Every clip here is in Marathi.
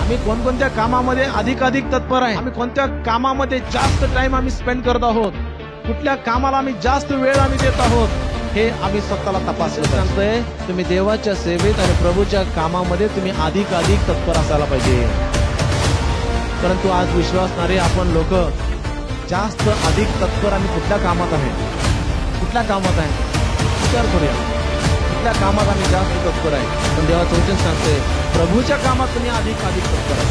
आम्ही कोणकोणत्या कामामध्ये अधिकाधिक तत्पर आहे, आम्ही कोणत्या कामामध्ये जास्त टाइम आम्ही स्पेंड करत आहोत, कुठल्या कामाला आम्ही जास्त वेळ आम्ही देत आहोत, हे आम्ही स्वतःला तपासलं सांगतोय. तुम्ही देवाच्या सेवेत आणि प्रभूच्या कामामध्ये तुम्ही अधिकाधिक तत्पर असायला पाहिजे. परंतु आज विश्वासणारे आपण लोक जास्त अधिक तत्पर आम्ही कुठल्या कामात आहे, कुठल्या कामात आहे विचार करूया. कुठल्या कामात आम्ही जास्त तत्पर आहे? पण देवाचं वचन सांगते प्रभूच्या कामात तुम्ही अधिक तत्पर आहे.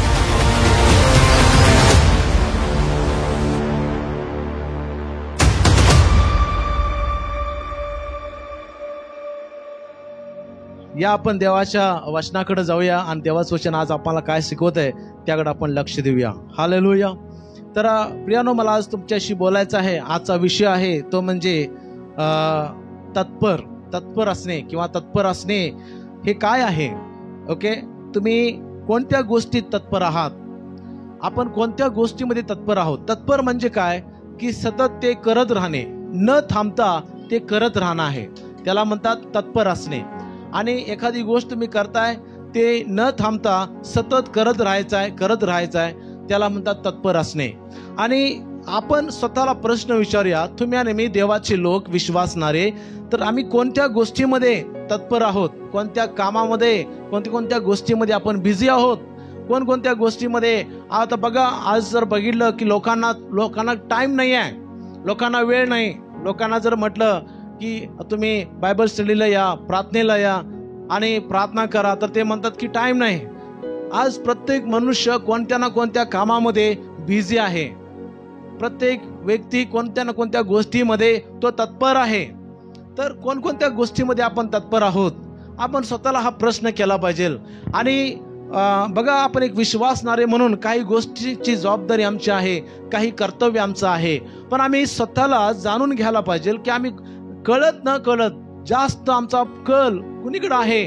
या आपण देवाच्या वचनाकडे जाऊया आणि देवाचं वचन आज आपल्याला काय शिकवत आहे त्याकडे आपण लक्ष देऊया. हालेलुया. तर प्रियानो, मला आज तुमच्याशी बोलायचं आहे. आजचा विषय आहे तो म्हणजे तत्पर असणे किंवा तत्पर असणे हे काय आहे. ओके, तुम्ही कोणत्या गोष्टीत तत्पर आहात, आपण कोणत्या गोष्टीमध्ये तत्पर आहोत. तत्पर म्हणजे काय की सतत ते करत राहणे, न थांबता ते करत राहणं आहे, त्याला म्हणतात तत्पर असणे. आणि एखादी गोष्ट तुम्ही करताय ते न थांबता सतत करत राहायचं आहे त्याला म्हणतात तत्पर असणे. आणि आपण स्वतःला प्रश्न विचारूया, तुम्ही आणि मी देवाचे लोक विश्वासणारे, तर आम्ही कोणत्या गोष्टीमध्ये तत्पर आहोत, कोणत्या कामामध्ये, कोणत्या गोष्टीमध्ये आपण बिझी आहोत, कोणत्या गोष्टीमध्ये. आता बघा, आज जर बघितलं की लोकांना टाइम नाही आहे, लोकांना वेळ नाही. लोकांना जर म्हटलं की तुम्ही बायबल स्टडीला या, प्रार्थनेला या आणि प्रार्थना करा, तर ते म्हणतात की टाइम नाही. आज प्रत्येक मनुष्य कोणत्या ना कोणत्या कामामध्ये बिझी आहे. प्रत्येक व्यक्ती कोणत्या ना कोणत्या गोष्टीमध्ये तो तत्पर आहे. तर कोणत्या गोष्टीमध्ये आपण तत्पर आहोत, आपण स्वतःला हा प्रश्न केला पाहिजे. आणि बघा, आपण एक विश्वासणारे म्हणून काही गोष्टीची जबाबदारी आमची आहे, काही कर्तव्य आमचं आहे. पण आम्ही स्वतःला जाणून घ्यायला पाहिजे की आम्ही कळत न कळत जास्त आमचा कल कुणीकडे आहे,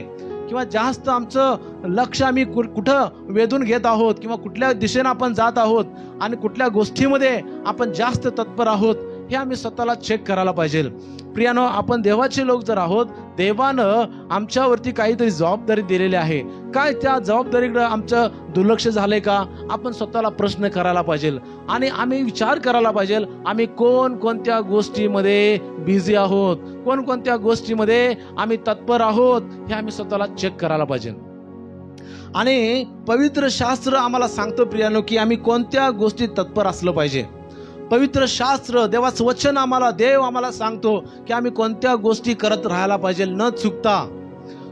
किंवा जास्त आमचं लक्ष आम्ही कुठं वेधून घेत आहोत, किंवा कुठल्या दिशेने आपण जात आहोत आणि कुठल्या गोष्टीमध्ये आपण जास्त तत्पर आहोत, हे आम्ही स्वतःला चेक करायला पाहिजे. प्रियानो, आपण देवाचे लोक जर आहोत, देवानं आमच्यावरती काहीतरी जबाबदारी दिलेली आहे, काय त्या जबाबदारीकडे आमचं दुर्लक्ष झालंय का, आपण स्वतःला प्रश्न करायला पाहिजे. आणि आम्ही विचार करायला पाहिजे, आम्ही कोणत्या गोष्टीमध्ये बिझी आहोत, कोणत्या गोष्टीमध्ये आम्ही तत्पर आहोत, हे आम्ही स्वतःला चेक करायला पाहिजे. आणि पवित्र शास्त्र आम्हाला सांगतं प्रियानो की आम्ही कोणत्या गोष्टीत तत्पर असलं पाहिजे. पवित्र शास्त्र, देवाचं वचन देव आम्हाला सांगतो की आम्ही कोणत्या गोष्टी करत राहायला पाहिजे न चुकता,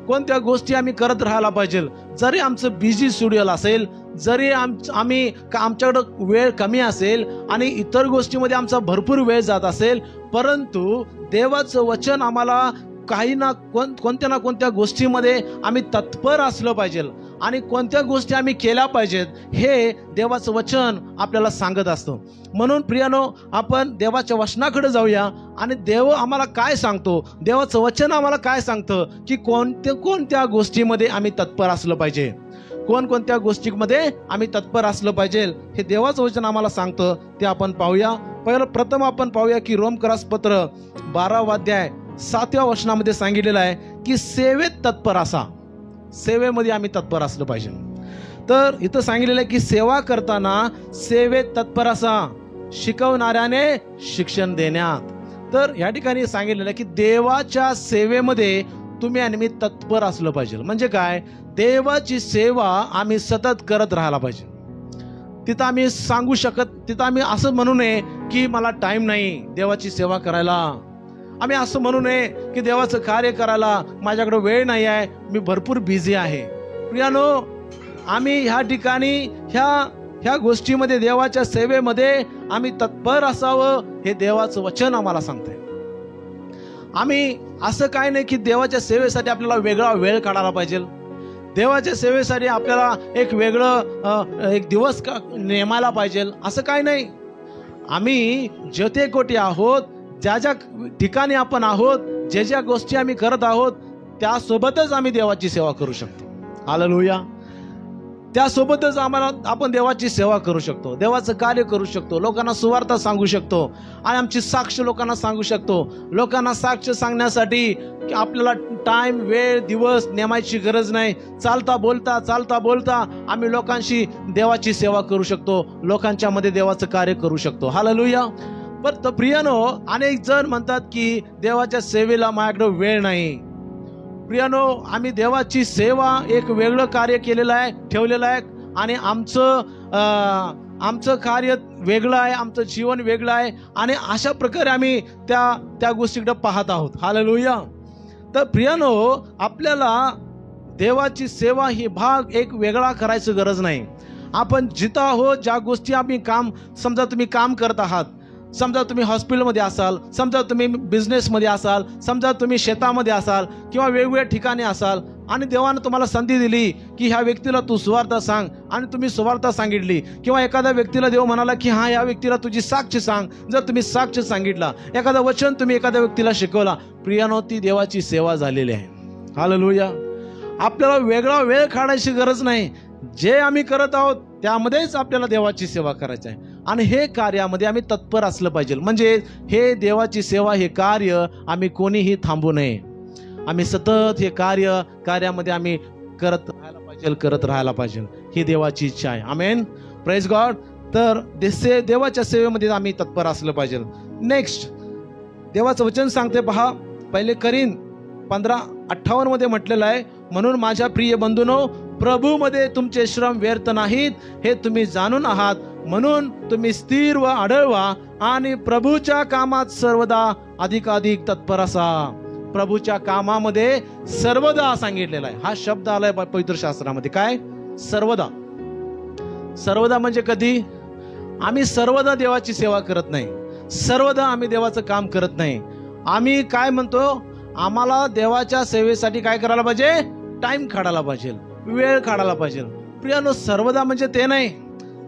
कोणत्या गोष्टी आम्ही करत राहायला पाहिजे. जरी आमचं बिझी शेड्यूल असेल, जरी आमच्याकडं वेळ कमी असेल आणि इतर गोष्टीमध्ये आमचा भरपूर वेळ जात असेल, परंतु देवाचं वचन आम्हाला कोणत्या ना कोणत्या गोष्टीमध्ये आम्ही तत्पर असलं पाहिजे आणि कोणत्या गोष्टी आम्ही केल्या पाहिजेत हे देवाचं वचन आपल्याला सांगत असतं. म्हणून प्रियानो, आपण देवाच्या वचनाकडे जाऊया आणि देव आम्हाला काय सांगतो, देवाचं वचन आम्हाला काय सांगतं की कोणत्या गोष्टीमध्ये आम्ही तत्पर असलं पाहिजे, कोणत्या गोष्टीमध्ये आम्ही तत्पर असलं पाहिजे, हे देवाचं वचन आम्हाला सांगतं. ते आपण पाहूया. प्रथम आपण पाहूया की रोमकरास पत्र 12 अध्याय 7व्या वचनामध्ये सांगितलेलं आहे की सेवेत तत्पर असा. सेवेमध्ये आम्ही तत्पर असलं पाहिजे. तर इथं सांगितलेलं आहे की सेवा करताना सेवेत तत्पर असा, शिकवणाऱ्याने शिक्षण देण्यात. तर या ठिकाणी सांगितलेलं आहे की देवाच्या सेवेमध्ये तुम्ही आणि मी तत्पर असलं पाहिजे. म्हणजे काय, देवाची सेवा आम्ही सतत करत राहायला पाहिजे. तिथं आम्ही असं म्हणू नये की मला टाइम नाही देवाची सेवा करायला, आम्ही असं म्हणू नये की देवाचं कार्य करायला माझ्याकडे वेळ नाही आहे, मी भरपूर बिझी आहे. प्रियानो, आम्ही ह्या ठिकाणी ह्या गोष्टीमध्ये, देवाच्या सेवेमध्ये आम्ही तत्पर असावं, हे देवाचं वचन आम्हाला सांगतंय. आम्ही असं काय नाही की देवाच्या सेवेसाठी आपल्याला वेगळा वेळ काढायला पाहिजे, देवाच्या सेवेसाठी आपल्याला एक दिवस नेमायला पाहिजे, असं काय नाही. आम्ही जेथे कोठे आहोत, ज्या ठिकाणी आपण आहोत, ज्या गोष्टी आम्ही करत आहोत, त्यासोबतच आम्ही देवाची सेवा करू शकतो. हालेलुया. त्यासोबतच आपण देवाची सेवा करू शकतो, देवाचं कार्य करू शकतो, लोकांना सुवार्ता सांगू शकतो आणि आमची साक्ष लोकांना सांगू शकतो. लोकांना साक्ष सांगण्यासाठी आपल्याला टाइम, वेळ, दिवस नेमायची गरज नाही. चालता बोलता आम्ही लोकांशी देवाची सेवा करू शकतो, लोकांच्या मध्ये देवाचं कार्य करू शकतो. हालेलुया. पण प्रियानो, अनेक जण म्हणतात की देवाच्या सेवेला माझ्याकडे वेळ नाही. प्रियानो, आम्ही देवाची सेवा एक वेगळं कार्य केलेलं आहे, ठेवलेलं आहे आणि आमचं कार्य वेगळं आहे, आमचं जीवन वेगळं आहे आणि अशा प्रकारे आम्ही त्या गोष्टीकडे पाहत आहोत. हालेलुया. तर प्रियानो, आपल्याला देवाची सेवा ही भाग एक वेगळा करायची गरज नाही. आपण जिथं आहोत, ज्या गोष्टी आम्ही समजा तुम्ही काम करत आहात, समजा तुम्ही हॉस्पिटलमध्ये असाल, समजा तुम्ही बिझनेसमध्ये असाल, समजा तुम्ही शेतामध्ये असाल किंवा वेगवेगळ्या ठिकाणी असाल आणि देवानं तुम्हाला संधी दिली की ह्या व्यक्तीला तू सुवार्ता सांग आणि तुम्ही सुवार्ता सांगितली, किंवा एखाद्या व्यक्तीला देव म्हणाला की हा या व्यक्तीला तुझी साक्ष सांग, जर तुम्ही साक्ष सांगितला, एखादं वचन तुम्ही एखाद्या व्यक्तीला शिकवला, प्रियानो, ती देवाची सेवा झालेली आहे. हालेलुया. आपल्याला वेगळा वेळ काढायची गरज नाही. जे आम्ही करत आहोत त्यामध्येच आपल्याला देवाची सेवा करायची आहे आणि हे कार्यामध्ये आम्ही तत्पर असलं पाहिजे. म्हणजे हे देवाची सेवा, हे कार्य आम्ही कोणीही थांबू नये. आम्ही सतत हे कार्यामध्ये आम्ही करत राहायला पाहिजे. ही देवाची इच्छा आहे. आमेन. Praise God. तर देवाच्या सेवेमध्ये आम्ही तत्पर असलं पाहिजे. नेक्स्ट, देवाचं वचन सांगते पहा, पहिले करीन 15:58 मध्ये म्हटलेलं आहे, म्हणून माझ्या प्रिय बंधूंनो, प्रभूमध्ये तुमचे श्रम व्यर्थ नाहीत हे तुम्ही जाणून आहात, म्हणून तुम्ही स्थिर व अढळ व्हा आणि प्रभूच्या कामात सर्वदा अधिकाधिक तत्पर असा. प्रभूच्या कामामध्ये सर्वदा सांगितलेला आहे. हा शब्द आलाय पवित्र शास्त्रामध्ये. काय? सर्वदा. सर्वदा म्हणजे कधी? आम्ही सर्वदा देवाची सेवा करत नाही, सर्वदा आम्ही देवाचं काम करत नाही. आम्ही काय म्हणतो, आम्हाला देवाच्या सेवेसाठी काय करायला पाहिजे? टाइम काढायला पाहिजे, वेळ काढायला पाहिजे. प्रियानो, सर्वदा म्हणजे ते नाही.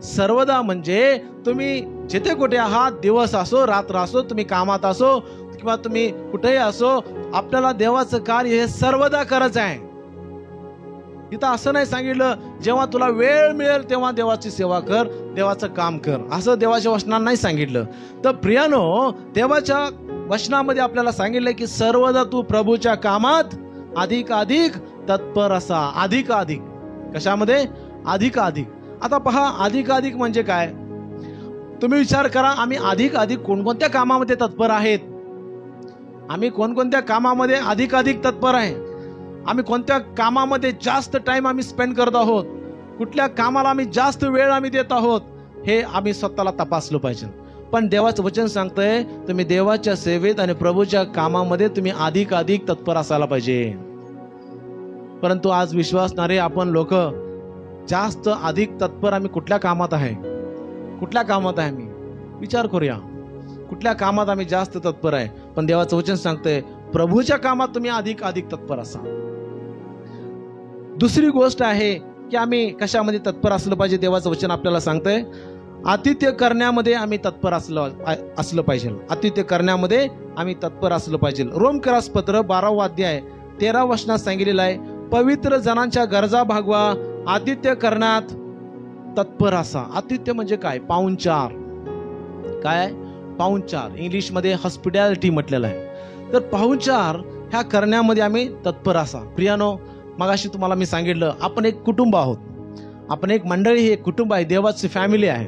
सर्वदा म्हणजे तुम्ही जिथे कुठे आहात, दिवस असो रात्र असो, तुम्ही कामात असो किंवा तुम्ही कुठेही असो, आपल्याला देवाचं कार्य हे सर्वदा करायचं आहे. इथं असं नाही सांगितलं जेव्हा तुला वेळ मिळेल तेव्हा देवाची सेवा कर, देवाचं काम कर, असं देवाच्या वचनांना नाही सांगितलं. तर प्रियानो, देवाच्या वचनामध्ये आपल्याला सांगितलं की सर्वदा तू प्रभूच्या कामात अधिकाधिक तत्पर असा. अधिकाधिक कशामध्ये? अधिकाधिक. आता पहा, अधिकाधिक म्हणजे काय? तुम्ही विचार करा, आम्ही अधिकाधिक कोणकोणत्या कामामध्ये तत्पर आहेत? आम्ही कोणकोणत्या कामामध्ये अधिकाधिक तत्पर आहे? आम्ही कोणत्या कामामध्ये जास्त टाइम आम्ही स्पेंड करत आहोत? कुठल्या कामाला आम्ही जास्त वेळ आम्ही देत आहोत? हे आम्ही स्वतःला तपासलं पाहिजे. पण देवाचं वचन सांगतंय, तुम्ही देवाच्या सेवेत आणि प्रभूच्या कामामध्ये तुम्ही अधिकाधिक तत्पर असायला पाहिजे. परंतु आज विश्वासणारे आपण लोक जास्त अधिक तत्पर आम्ही कुठल्या कामात आहे? कुठल्या कामात आहे? आम्ही विचार करूया, कुठल्या कामात आम्ही जास्त तत्पर आहे? पण देवाचं वचन सांगतंय, प्रभूच्या कामात तुम्ही अधिक तत्पर असा. दुसरी गोष्ट आहे की आम्ही कशामध्ये तत्पर असलं पाहिजे? देवाचं वचन आपल्याला सांगतंय, आतिथ्य करण्यामध्ये आम्ही तत्पर असलं पाहिजे. आतिथ्य करण्यामध्ये आम्ही तत्पर असलं पाहिजे. रोमकरास पत्र 12 अध्याय 13 वचनात सांगितलेलं आहे, पवित्र जनांच्या गरजा भागवा, आतिथ्य करण्यात तत्पर असा. आतिथ्य म्हणजे काय? पाहुणचार. काय? पाहुणचार. इंग्लिशमध्ये हॉस्पिटॅलिटी म्हटलेलं आहे. तर पाहुणचार ह्या करण्यामध्ये आम्ही तत्पर असा. प्रियानो, मगाशी तुम्हाला मी सांगितलं, आपण एक कुटुंब आहोत, आपण एक मंडळी, हे कुटुंब आहे, देवाची फॅमिली आहे.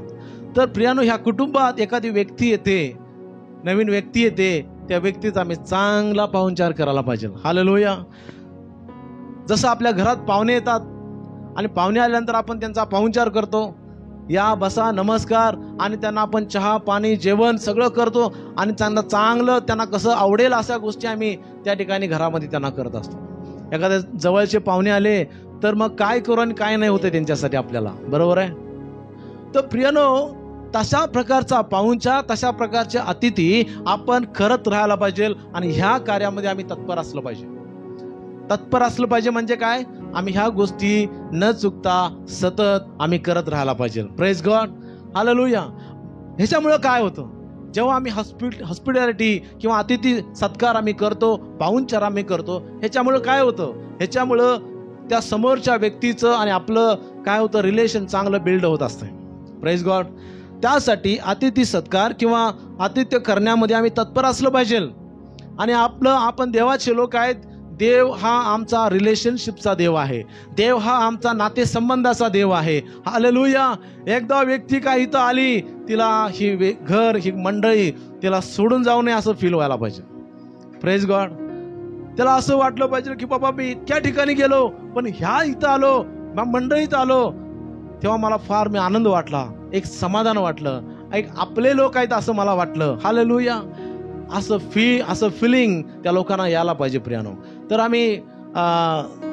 तर प्रियानो, ह्या कुटुंबात एखादी व्यक्ती येते, नवीन व्यक्ती येते, त्या व्यक्तीचा आम्ही चांगला पाहुणचार करायला पाहिजे. हालेलुया. जसं आपल्या घरात पाहुणे येतात आणि पाहुणे आल्यानंतर आपण त्यांचा पाहुणचार करतो, या बसा नमस्कार, आणि त्यांना आपण चहा पाणी जेवण सगळं करतो आणि चांगलं त्यांना कसं आवडेल अशा गोष्टी आम्ही त्या ठिकाणी घरामध्ये त्यांना करत असतो. एखाद्या जवळचे पाहुणे आले तर मग काय करू आणि काय नाही होते त्यांच्यासाठी आपल्याला, बरोबर आहे. तर प्रियानो, तशा प्रकारचा पाहुणचार, तशा प्रकारचे अतिथी आपण करत राहायला पाहिजे आणि ह्या कार्यामध्ये आम्ही तत्पर असलं पाहिजे. तत्पर असलं पाहिजे म्हणजे काय? आम्ही ह्या गोष्टी न चुकता सतत आम्ही करत राहायला पाहिजे. Praise God. हालेलुया. ह्याच्यामुळं काय होतं? जेव्हा आम्ही हॉस्पिटॅलिटी किंवा अतिथी सत्कार आम्ही करतो, पाहुणचार आम्ही करतो, ह्याच्यामुळं काय होतं? ह्याच्यामुळं त्या समोरच्या व्यक्तीचं आणि आपलं काय होतं, रिलेशन चांगलं बिल्ड होत असतं. Praise God. त्यासाठी अतिथी सत्कार किंवा आतिथ्य करण्यामध्ये आम्ही तत्पर असलं पाहिजे. आणि आपण देवाचे लोक आहेत. देव हा आमचा रिलेशनशिपचा देव आहे. देव हा आमचा नातेसंबंधाचा देव आहे. हालेलुया. एकदा व्यक्ती काय इथं आली, तिला ही मंडळी तिला सोडून जाऊ नये असं फील व्हायला पाहिजे. Praise God. त्याला असं वाटलं पाहिजे की बाबा मी इतक्या ठिकाणी गेलो, पण ह्या इथं आलो, मंडळीत आलो, तेव्हा मला फार आनंद वाटला, एक समाधान वाटलं, एक आपले लोक आहेत असं मला वाटलं. हालेलुया. असं फिलिंग त्या लोकांना यायला पाहिजे प्रियानो. तर आम्ही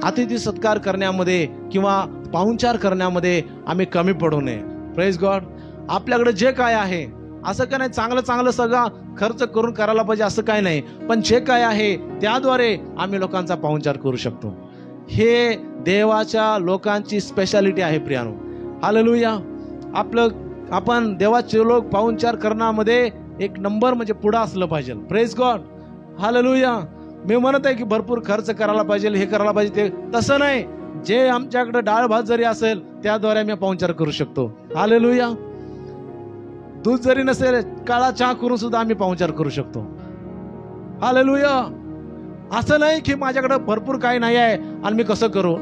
अतिथी सत्कार करण्यामध्ये किंवा पाहुणचार करण्यामध्ये आम्ही कमी पडू नये. Praise God. आपल्याकडे जे काय आहे, असं काय नाही चांगलं सगळं खर्च करून करायला पाहिजे असं काय नाही, पण जे काय आहे त्याद्वारे आम्ही लोकांचा पाहुणचार करू शकतो. हे देवाच्या लोकांची स्पेशालिटी आहे प्रियानो. हालेलुया. आपण देवाचे लोक पाहुणचार करण्यामध्ये एक नंबर म्हणजे पुढे असलं पाहिजे. Praise God. हालेलुया. मी म्हणत आहे की भरपूर खर्च करायला पाहिजे, हे करायला पाहिजे, ते तसं नाही. जे आमच्याकडे डाळ भात जरी असेल त्याद्वारे आम्ही पाहुणचार करू शकतो. हालेलुया. दूध जरी नसेल, काळा चहा करून सुद्धा आम्ही पाहुणचार करू शकतो. हालेलुया. असं नाही की माझ्याकडे भरपूर काही नाही आहे आणि मी कसं करू.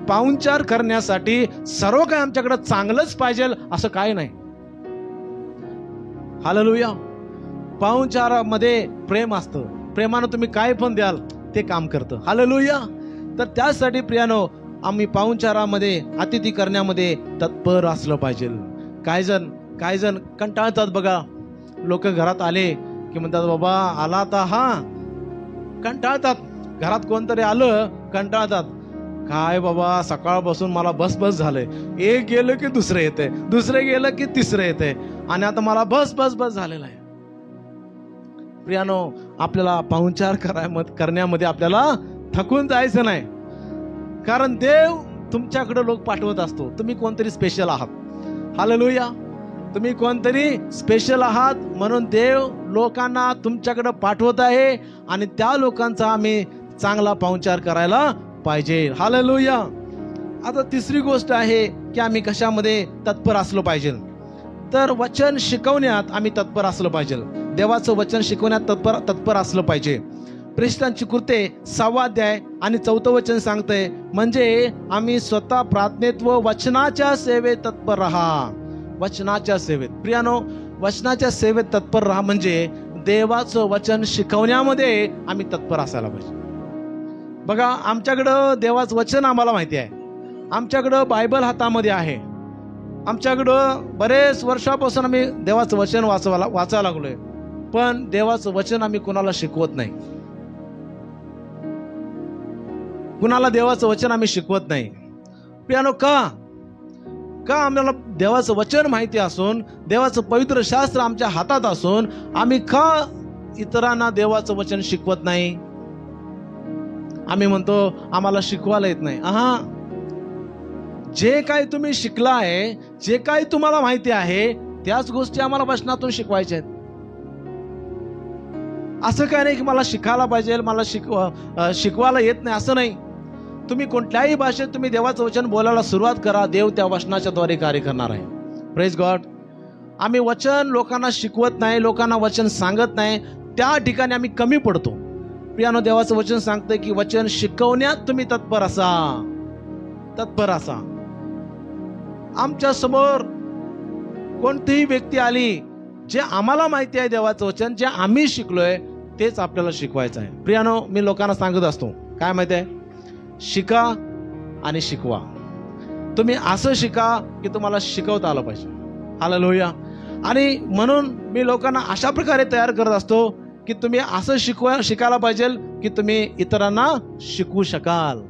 पाहुणचार करण्यासाठी सर्व काही आमच्याकडे चांगलंच पाहिजे असं काय नाही. हालेलुया. पाहुणचारामध्ये प्रेम असतं. प्रेमानं तुम्ही काय पण द्याल ते काम करतं. हालेलुया. तर त्यासाठी प्रियानो आम्ही पाहुणचारामध्ये अतिथी करण्यामध्ये तत्पर असलं पाहिजे. काय जण कंटाळतात बघा. लोक घरात आले की म्हणतात बाबा आला तर कंटाळतात. घरात कोणतरी आलं कंटाळतात. काय बाबा सकाळपासून मला बस झालंय. एक गेलं की दुसरं येते, दुसरं गेलं की तिसरं येते, आणि आता मला बस झालेलं आहे. प्रियानो, आपल्याला पाहुणचार करण्यामध्ये आपल्याला थकून जायचं नाही. कारण देव तुमच्याकडे लोक पाठवत असतो. तुम्ही कोणतरी स्पेशल आहात. हालेलुया. तुम्ही कोणतरी स्पेशल आहात म्हणून देव लोकांना तुमच्याकडे पाठवत आहे, आणि त्या लोकांचा आम्ही चांगला पाहुणचार करायला पाहिजे. हालेलुया. आता तिसरी गोष्ट आहे की आम्ही कशामध्ये तत्पर असलो पाहिजे. तर वचन शिकवण्यात आम्ही तत्पर असलं पाहिजे. देवाचं वचन शिकवण्यात तत्पर असलं पाहिजे. प्रेषितांची कृत्ये 6 अध्याय आणि 4 वचन सांगतंय, म्हणजे आम्ही स्वतः प्रार्थनेत व वचनाच्या सेवेत तत्पर राहा. वचनाच्या सेवेत. प्रियानो, वचनाच्या सेवेत तत्पर राहा म्हणजे देवाचं वचन शिकवण्यामध्ये आम्ही तत्पर असायला पाहिजे. बघा, आमच्याकडं देवाचं वचन आम्हाला माहिती आहे. आमच्याकडं बायबल हातामध्ये आहे. आमच्याकडं बरेच वर्षापासून आम्ही देवाचं वचन वाचायला लागलोय, पण देवाचं वचन आम्ही कुणाला शिकवत नाही. कुणाला देवाचं वचन आम्ही शिकवत नाही. प्रियानो, का आम्हाला देवाचं वचन माहिती असून, देवाचं पवित्र शास्त्र आमच्या हातात असून आम्ही का इतरांना देवाचं वचन शिकवत नाही? आम्ही म्हणतो आम्हाला शिकवायला येत नाही. जे काही तुम्ही शिकला आहे, जे काही तुम्हाला माहिती आहे, त्याच गोष्टी आम्हाला वचनातून शिकवायच्या आहेत. असं काय नाही की मला शिकायला पाहिजे, मला शिकवायला येत नाही, असं नाही. तुम्ही कोणत्याही भाषेत तुम्ही देवाचं वचन बोलायला सुरुवात करा, देव त्या वचनाच्या द्वारे कार्य करणार आहे. Praise God. आम्ही वचन लोकांना शिकवत नाही, लोकांना वचन सांगत नाही, त्या ठिकाणी आम्ही कमी पडतो. प्रियानो, देवाचं वचन सांगतंय की वचन शिकवण्यात तुम्ही तत्पर असा. आमच्या समोर कोणतीही व्यक्ती आली, जे आम्हाला माहिती आहे देवाचं वचन, जे आम्ही शिकलोय तेच आपल्याला शिकवायचं आहे. प्रियानो, मी लोकांना सांगत असतो, काय माहिती आहे, शिका आणि शिकवा. तुम्ही असं शिका की तुम्हाला शिकवता आलं पाहिजे. हालेलुया. आणि म्हणून मी लोकांना अशा प्रकारे तयार करत असतो की तुम्ही असं शिकायला पाहिजे की तुम्ही इतरांना शिकवू शकाल.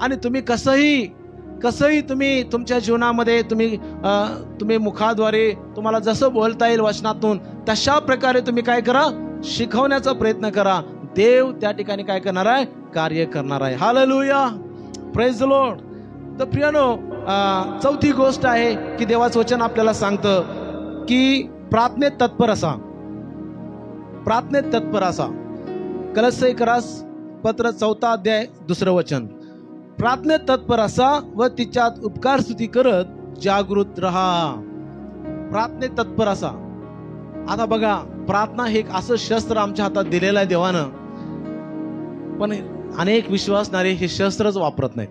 आणि तुम्ही कसंही तुम्ही तुमच्या जीवनामध्ये तुम्ही मुखाद्वारे तुम्हाला जसं बोलता येईल वचनातून, तशा प्रकारे तुम्ही काय करा, शिकवण्याचा प्रयत्न करा. देव त्या ठिकाणी काय करणार आहे, कार्य करणार आहे. हालेलुया. Praise the Lord. तर प्रियानो, चौथी गोष्ट आहे की देवाचं वचन आपल्याला सांगतं की प्रार्थनेत तत्पर असा. कलस्सईकरास पत्र 4 अध्याय 2 वचन. प्रार्थनेत तत्पर असा व तिच्यात उपकार स्तुती करत जागृत राहा. प्रार्थनेत तत्पर असा. आता बघा, प्रार्थना हे एक असं शस्त्र आमच्या हातात दिलेलं आहे देवानं, पण अनेक विश्वासणारे हे शस्त्रच वापरत नाहीत.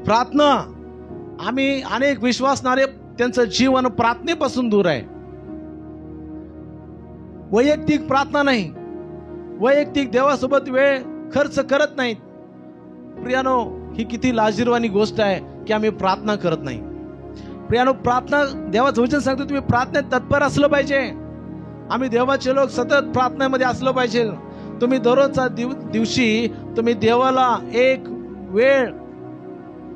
प्रार्थना, आम्ही अनेक विश्वासणारे त्यांचं जीवन प्रार्थनेपासून दूर आहे. वैयक्तिक प्रार्थना नाही, वैयक्तिक देवासोबत वेळ खर्च करत नाहीत. प्रियानो, ही किती लाजिरवाणी गोष्ट आहे की आम्ही प्रार्थना करत नाही. प्रियानो, प्रार्थना, देवाचं वचन सांगतो तुम्ही प्रार्थनेत तत्पर असलं पाहिजे. आम्ही देवाचे लोक सतत प्रार्थनेमध्ये असलं पाहिजे. तुम्ही दररोजच्या दिवशी तुम्ही देवाला एक वेळ,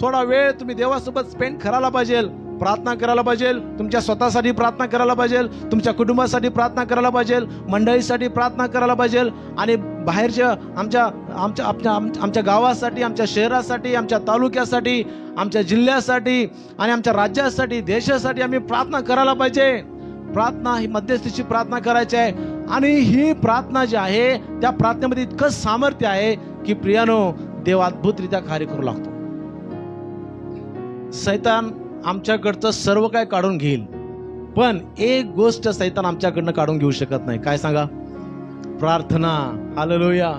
थोडा वेळ तुम्ही देवासोबत स्पेंड करायला पाहिजे. प्रार्थना करायला पाहिजे. तुमच्या स्वतःसाठी प्रार्थना करायला पाहिजे, तुमच्या कुटुंबासाठी प्रार्थना करायला पाहिजे, मंडळीसाठी प्रार्थना करायला पाहिजे, आणि बाहेरच्या आमच्या गावासाठी, आमच्या शहरासाठी, आमच्या तालुक्यासाठी, आमच्या जिल्ह्यासाठी आणि आमच्या राज्यासाठी, देशासाठी आम्ही प्रार्थना करायला पाहिजे. प्रार्थना ही मध्यस्थीची प्रार्थना करायची आहे. आणि ही प्रार्थना जी आहे त्या प्रार्थनेमध्ये इतकं सामर्थ्य आहे की प्रियानो, देव अद्भुतरित्या कार्य करू लागतो. सैतान आमच्याकडचं सर्व काय काढून घेईल, पण एक गोष्ट सैतान आमच्याकडनं काढून घेऊ शकत नाही. काय सांगा? प्रार्थना. हालेलुया.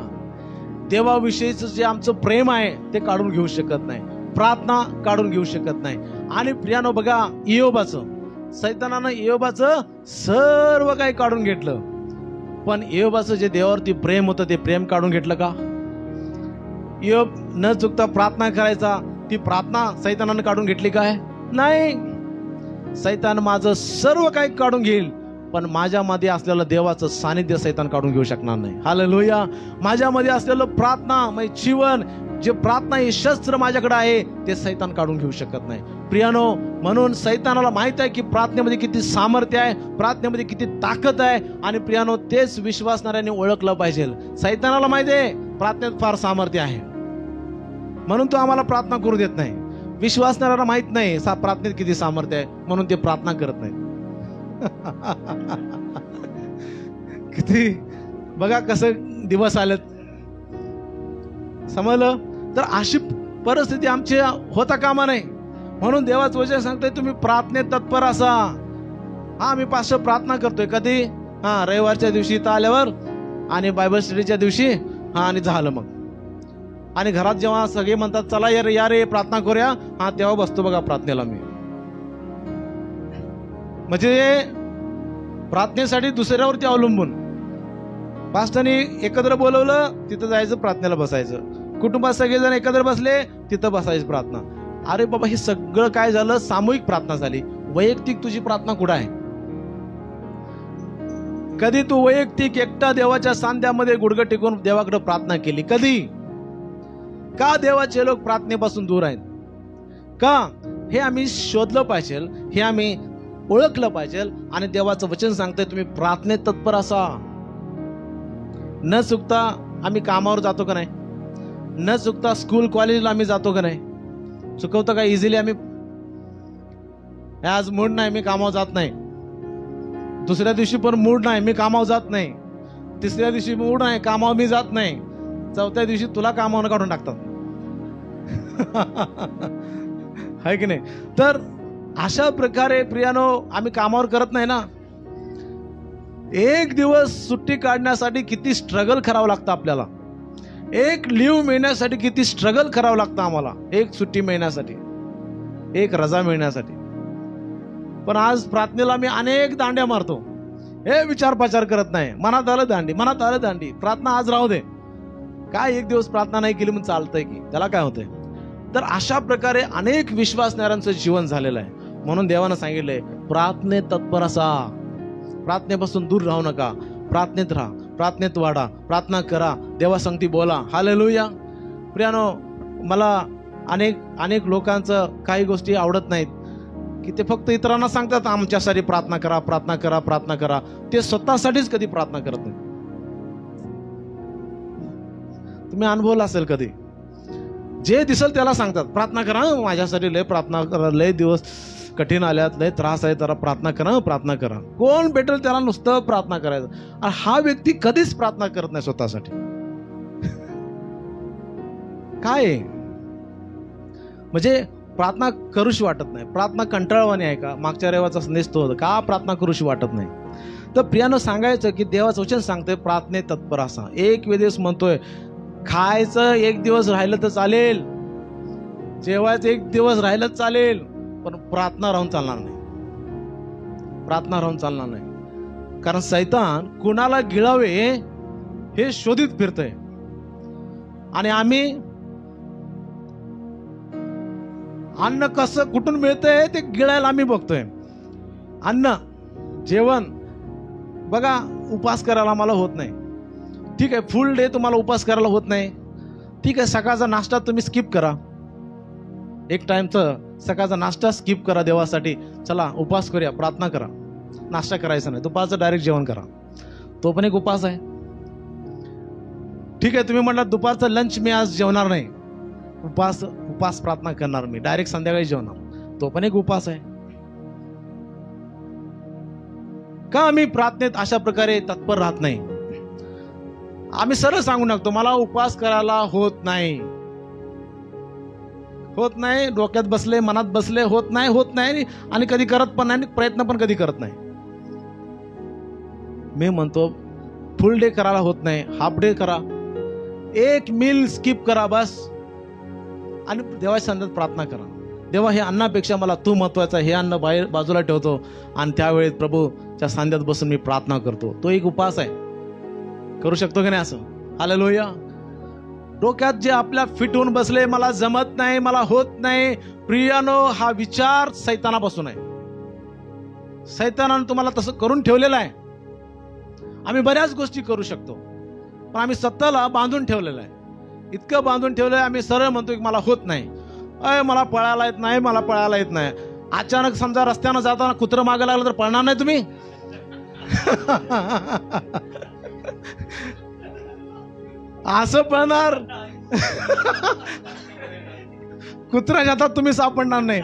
देवाविषयीचं जे आमचं प्रेम आहे ते काढून घेऊ शकत नाही, प्रार्थना काढून घेऊ शकत नाही. आणि प्रियानो बघा, इयोबाचं, सैतानानं इयोबाचं सर्व काही काढून घेतलं, पण इयोबाचं जे देवावरती प्रेम होतं ते प्रेम काढून घेतलं का? इयोब न चुकता प्रार्थना करायचा, ती प्रार्थना सैतानानं काढून घेतली काय? नाही. सैतान माझं सर्व काही काढून घेईल, पण माझ्यामध्ये असलेलं देवाचं सानिध्य सैतान काढून घेऊ शकणार नाही. हालेलुया. माझ्यामध्ये असलेलं प्रार्थना, म्हणजे जीवन, जे प्रार्थना हे शस्त्र माझ्याकडे आहे ते सैतान काढून घेऊ शकत नाही. प्रियानो, म्हणून सैतानाला माहित आहे की प्रार्थनेमध्ये किती सामर्थ्य आहे, प्रार्थनेमध्ये किती ताकद आहे. आणि प्रियानो, तेच विश्वासणाऱ्यांनी ओळखलं पाहिजे. सैतानाला माहिती आहे प्रार्थनेत फार सामर्थ्य आहे, म्हणून तो आम्हाला प्रार्थना करू देत नाही. विश्वासणाऱ्याला माहित नाही प्रार्थनेत किती सामर्थ्य आहे, म्हणून ते प्रार्थना करत नाही. किती बघा कसं दिवस आलेत, समजलं? तर अशी परिस्थिती आमची होता कामा नाही. म्हणून देवाचं वचन सांगतोय तुम्ही प्रार्थनेत तत्पर असा. हा, मी पाच प्रार्थना करतोय. कधी? रविवारच्या दिवशी इथं आल्यावर, आणि बायबल स्टडीच्या दिवशी, आणि झालं मग. आणि घरात जेव्हा सगळे म्हणतात चला या रे प्रार्थना करूया, तेव्हा बसतो बघा प्रार्थनेला मी. म्हणजे प्रार्थनेसाठी दुसऱ्यावरती अवलंबून. पास्टरनी एकत्र बोलवलं, तिथं जायचं, प्रार्थनेला बसायचं. कुटुंबात सगळेजण एकत्र बसले, तिथं बसायचं प्रार्थना. अरे बाबा, हे सगळं काय झालं? सामूहिक प्रार्थना झाली. वैयक्तिक तुझी प्रार्थना कुठं आहे? कधी तू वैयक्तिक एकटा देवाच्या सांध्यामध्ये गुडघं टेकून देवाकडे प्रार्थना केली? कधी? का देवाचे लोक प्रार्थनेपासून दूर आहेत? का? हे आम्ही शोधलं पाहिजे, हे आम्ही ओळखलं पाहिजे. आणि देवाचं वचन सांगतंय तुम्ही प्रार्थनेत तत्पर असा. न चुकता आम्ही कामावर जातो का नाही? न चुकता स्कूल कॉलेजला आम्ही जातो का नाही? चुकवतो का इझिली आम्ही? आज मूड नाही, मी कामावर जात नाही. दुसऱ्या दिवशी पण मूड नाही, मी कामावर जात नाही. तिसऱ्या दिवशी मूड नाही, कामावर मी जात नाही. चौथ्या दिवशी तुला कामावर काढून टाकतात. आहे की नाही? तर अशा प्रकारे प्रियानो, आम्ही कामावर करत नाही ना. एक दिवस सुट्टी काढण्यासाठी किती स्ट्रगल करावं लागतं आपल्याला. एक लीव मिळण्यासाठी किती स्ट्रगल करावं लागतं आम्हाला. एक सुट्टी मिळण्यासाठी, एक रजा मिळण्यासाठी. पण आज प्रार्थनेला मी अनेक दांड्या मारतो. हे विचार पाचार करत नाही. मनात आलं दांडी, मनात आलं दांडी. प्रार्थना आज राहू दे. काय एक दिवस प्रार्थना नाही केली म्हणून चालतंय की? त्याला काय होतंय? तर अशा प्रकारे अनेक विश्वासणाऱ्यांचं जीवन झालेलं आहे. म्हणून देवानं सांगितलंय प्रार्थनेत तत्पर असा. प्रार्थनेपासून दूर राहू नका. प्रार्थनेत राहा, प्रार्थनेत वाढा, प्रार्थना करा, देवासंगती बोला. हालेलुया. प्रियानो, मला अनेक लोकांचं काही गोष्टी आवडत नाहीत की ते फक्त इतरांना सांगतात आमच्यासाठी प्रार्थना करा, प्रार्थना करा, प्रार्थना करा. ते स्वतःसाठीच कधी प्रार्थना करत नाही. तुम्ही अनुभवलं असेल कधी? जे दिसेल त्याला सांगतात प्रार्थना करा, माझ्यासाठी लय प्रार्थना करा, लय दिवस कठीण आल्यात, लय त्रास आहे, जरा प्रार्थना करा, प्रार्थना करा. कोण भेटेल त्याला नुसतं प्रार्थना करायचं. आणि हा व्यक्ती कधीच प्रार्थना करत नाही स्वतःसाठी. काय आहे? म्हणजे प्रार्थना करूशी वाटत नाही. प्रार्थना कंटाळवाणी आहे का? मागच्या रविवारचा संदेश तो होता, का प्रार्थना करूशी वाटत नाही. तर प्रियानं सांगायचं की देवाचं वचन सांगतोय प्रार्थनेत तत्पर असा. एक दिवस म्हणतोय खायचं एक दिवस राहिलं तर चालेल, जेवायचं एक दिवस राहिलं तर चालेल, पण प्रार्थना राहून चालणार नाही. प्रार्थना राहून चालणार नाही. कारण सैतान कुणाला गिळावे हे शोधित फिरतोय आणि आम्ही अन्न कसं कुठून मिळतंय ते गिळायला आम्ही बघतोय. अन्न जेवण बघा, उपास करायला मला होत नाही. ठीक आहे, फुल डे तुम्हाला उपास करायला होत नाही. ठीक आहे, सकाळचा नाश्ता तुम्ही स्किप करा. एक टाइमचं सकाळचा नाश्ता स्किप करा देवासाठी. चला उपास करूया, प्रार्थना करा. नाश्ता करायचा नाही, दुपारचं डायरेक्ट जेवण करा. तो पण एक उपास आहे. ठीक आहे, तुम्ही म्हटलं दुपारचं लंच मी आज जेवणार नाही, उपास प्रार्थना करणार मी, डायरेक्ट संध्याकाळी जेवणार. तो पण एक उपास आहे. का आम्ही प्रार्थनेत अशा प्रकारे तत्पर राहत नाही? आम्ही सरळ सांगू लागतो मला उपास करायला होत नाही, होत नाही, डोक्यात बसले, मनात बसले, होत नाही आणि कधी करत पण नाही, प्रयत्न पण कधी करत नाही. मी म्हणतो फुल डे करायला होत नाही, हाफ डे करा, एक मील स्किप करा बस, आणि देवाच्या संध्यात प्रार्थना करा. देवा, हे अन्नापेक्षा मला तू महत्वाचा, हे अन्न बाजूला ठेवतो आणि त्यावेळेस प्रभूच्या सांध्यात बसून मी प्रार्थना करतो. तो एक उपास आहे. करू शकतो की नाही असं? हालेलुया. डोक्यात जे आपल्या फिट होऊन बसले, मला जमत नाही, मला होत नाही, प्रियानो, हा विचार सैतानापासून आहे. सैतानानं तुम्हाला तसं करून ठेवलेलं आहे. आम्ही बऱ्याच गोष्टी करू शकतो, पण आम्ही स्वतःला बांधून ठेवलेलं आहे. इतकं बांधून ठेवलंय, आम्ही सरळ म्हणतो की मला होत नाही, मला पळायला येत नाही, मला पळायला येत नाही. अचानक समजा रस्त्यानं जाताना कुत्रं मागं लागलं तर पळणार नाही तुम्ही? असं पळणार? कुत्र्याच्या हातात तुम्ही सापडणार नाही.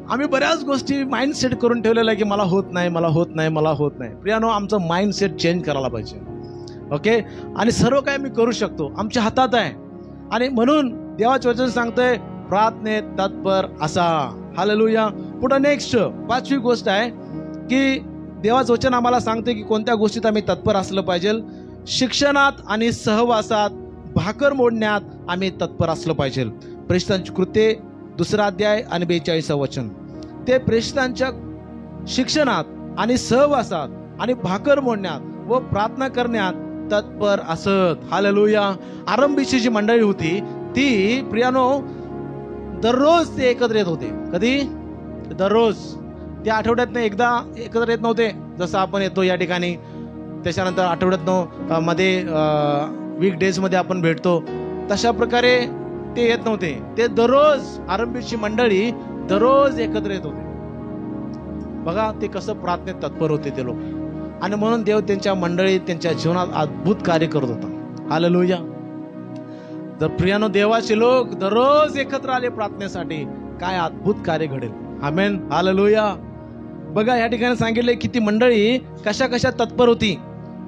आम्ही बऱ्याच गोष्टी माइंडसेट करून ठेवलेला आहे की मला होत नाही, मला होत नाही, मला होत नाही. प्रियानो, आमचं माइंडसेट चेंज करायला पाहिजे. ओके, आणि सर्व काय मी करू शकतो, आमच्या हातात आहे. आणि म्हणून देवाचे वचन सांगतंय प्रार्थनेत तत्पर असा. हालेलुया. पुढे नेक्स्ट 5वी गोष्ट आहे की देवाचं वचन आम्हाला सांगते की कोणत्या गोष्टीत आम्ही तत्पर असलं पाहिजे. शिक्षणात आणि सहवासात, भाकर मोडण्यात आम्ही तत्पर असलं पाहिजे. प्रेषितांची कृत्ये 2 अध्याय आणि 42 वचन. ते प्रेषितांच्या शिक्षणात आणि सहवासात आणि भाकर मोडण्यात व प्रार्थना करण्यात तत्पर असत. हालेलुया. आरंभीची जी मंडळी होती ती प्रियानो दररोज ते एकत्र येत होते. कधी? दररोज. ते आठवड्यातनं एकदा एकत्र येत नव्हते जसं आपण येतो या ठिकाणी. त्याच्यानंतर आठवड्यातनं मध्ये वीक डेज मध्ये आपण भेटतो, तशा प्रकारे ते येत नव्हते. ते दररोज, आरंभीची मंडळी दररोज एकत्र येत होते. बघा ते कसं प्रार्थनेत तत्पर होते ते लोक. आणि म्हणून देव त्यांच्या मंडळीत, त्यांच्या जीवनात अद्भुत कार्य करत होता. हालेलुया. जर प्रियानो देवाचे लोक दररोज एकत्र आले प्रार्थनेसाठी, काय अद्भुत कार्य घडेल. आमेन. हालेलुया. बघा या ठिकाणी सांगितले की ती मंडळी कशा कशा तत्पर होती,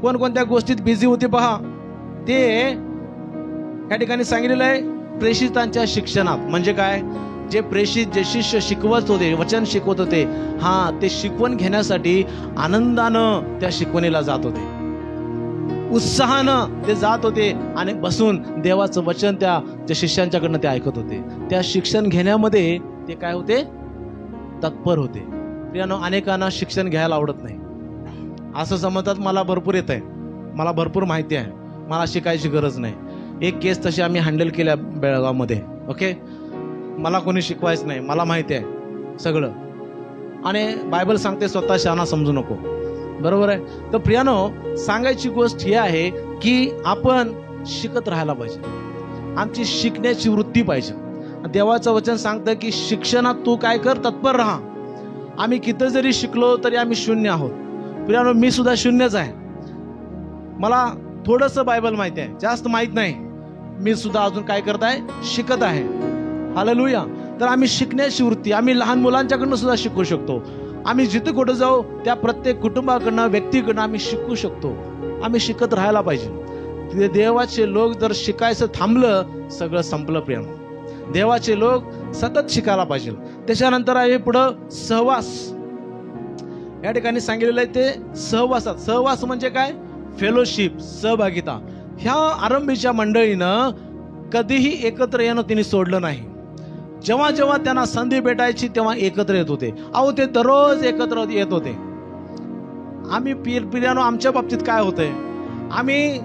कोणकोणत्या गोष्टीत बिझी होती. पहा, ते या ठिकाणी सांगितलेलं आहे प्रेषितांच्या शिक्षणात. म्हणजे काय? जे प्रेषित, जे शिष्य शिकवत होते, वचन शिकवत होते, ते शिकवण घेण्यासाठी आनंदानं त्या शिकवणीला जात होते, उत्साहानं ते जात होते आणि बसून देवाचं वचन त्या शिष्यांच्याकडनं ते ऐकत होते. त्या शिक्षण घेण्यामध्ये ते काय होते? तत्पर होते. प्रियानो, अनेकांना शिक्षण घ्यायला आवडत नाही. असं समजतात मला भरपूर येत आहे, मला भरपूर माहिती आहे, मला शिकायची गरज नाही. एक केस तशी आम्ही हँडल केल्या बेळगावमध्ये. ओके, मला कोणी शिकवायचं नाही, मला माहिती आहे सगळं. आणि बायबल सांगते स्वतः शहाणा समजू नको. बरोबर आहे. तर प्रियानो, सांगायची गोष्ट ही आहे की आपण शिकत राहायला पाहिजे. आमची शिकण्याची वृत्ती पाहिजे. देवाचं वचन सांगतं की शिक्षणात तू काय कर? तत्पर राहा. आम्ही किती जरी शिकलो तरी आम्ही शून्य आहोत. प्रियानो, मी सुद्धा शून्यच आहे. मला थोडंसं बायबल माहिती आहे, जास्त माहित नाही. मी सुद्धा अजून काय करत आहे? शिकत आहे. हालेलुया. तर आम्ही शिकण्याची वृत्ती, आम्ही लहान मुलांच्याकडनं सुद्धा शिकू शकतो. आम्ही जिथे कुठं जाऊ त्या प्रत्येक कुटुंबाकडनं, व्यक्तीकडनं आम्ही शिकू शकतो. आम्ही शिकत राहायला पाहिजे. देवाचे लोक जर शिकायचं थांबलं, सगळं संपलं प्रियानो. देवाचे लोक सतत शिकायला पाहिजे. त्याच्यानंतर आहे पुढं सहवास. या ठिकाणी सांगितलेलं आहे ते सहवासात. सहवास म्हणजे काय? फेलोशिप, सहभागिता. ह्या आरंभीच्या मंडळीनं कधीही एकत्र येणं तिने सोडलं नाही. जेव्हा जेव्हा त्यांना संधी भेटायची तेव्हा एकत्र येत होते. अहो, ते दररोज एकत्र येत होते. आम्ही पिरानो आमच्या बाबतीत काय होतंय, आम्ही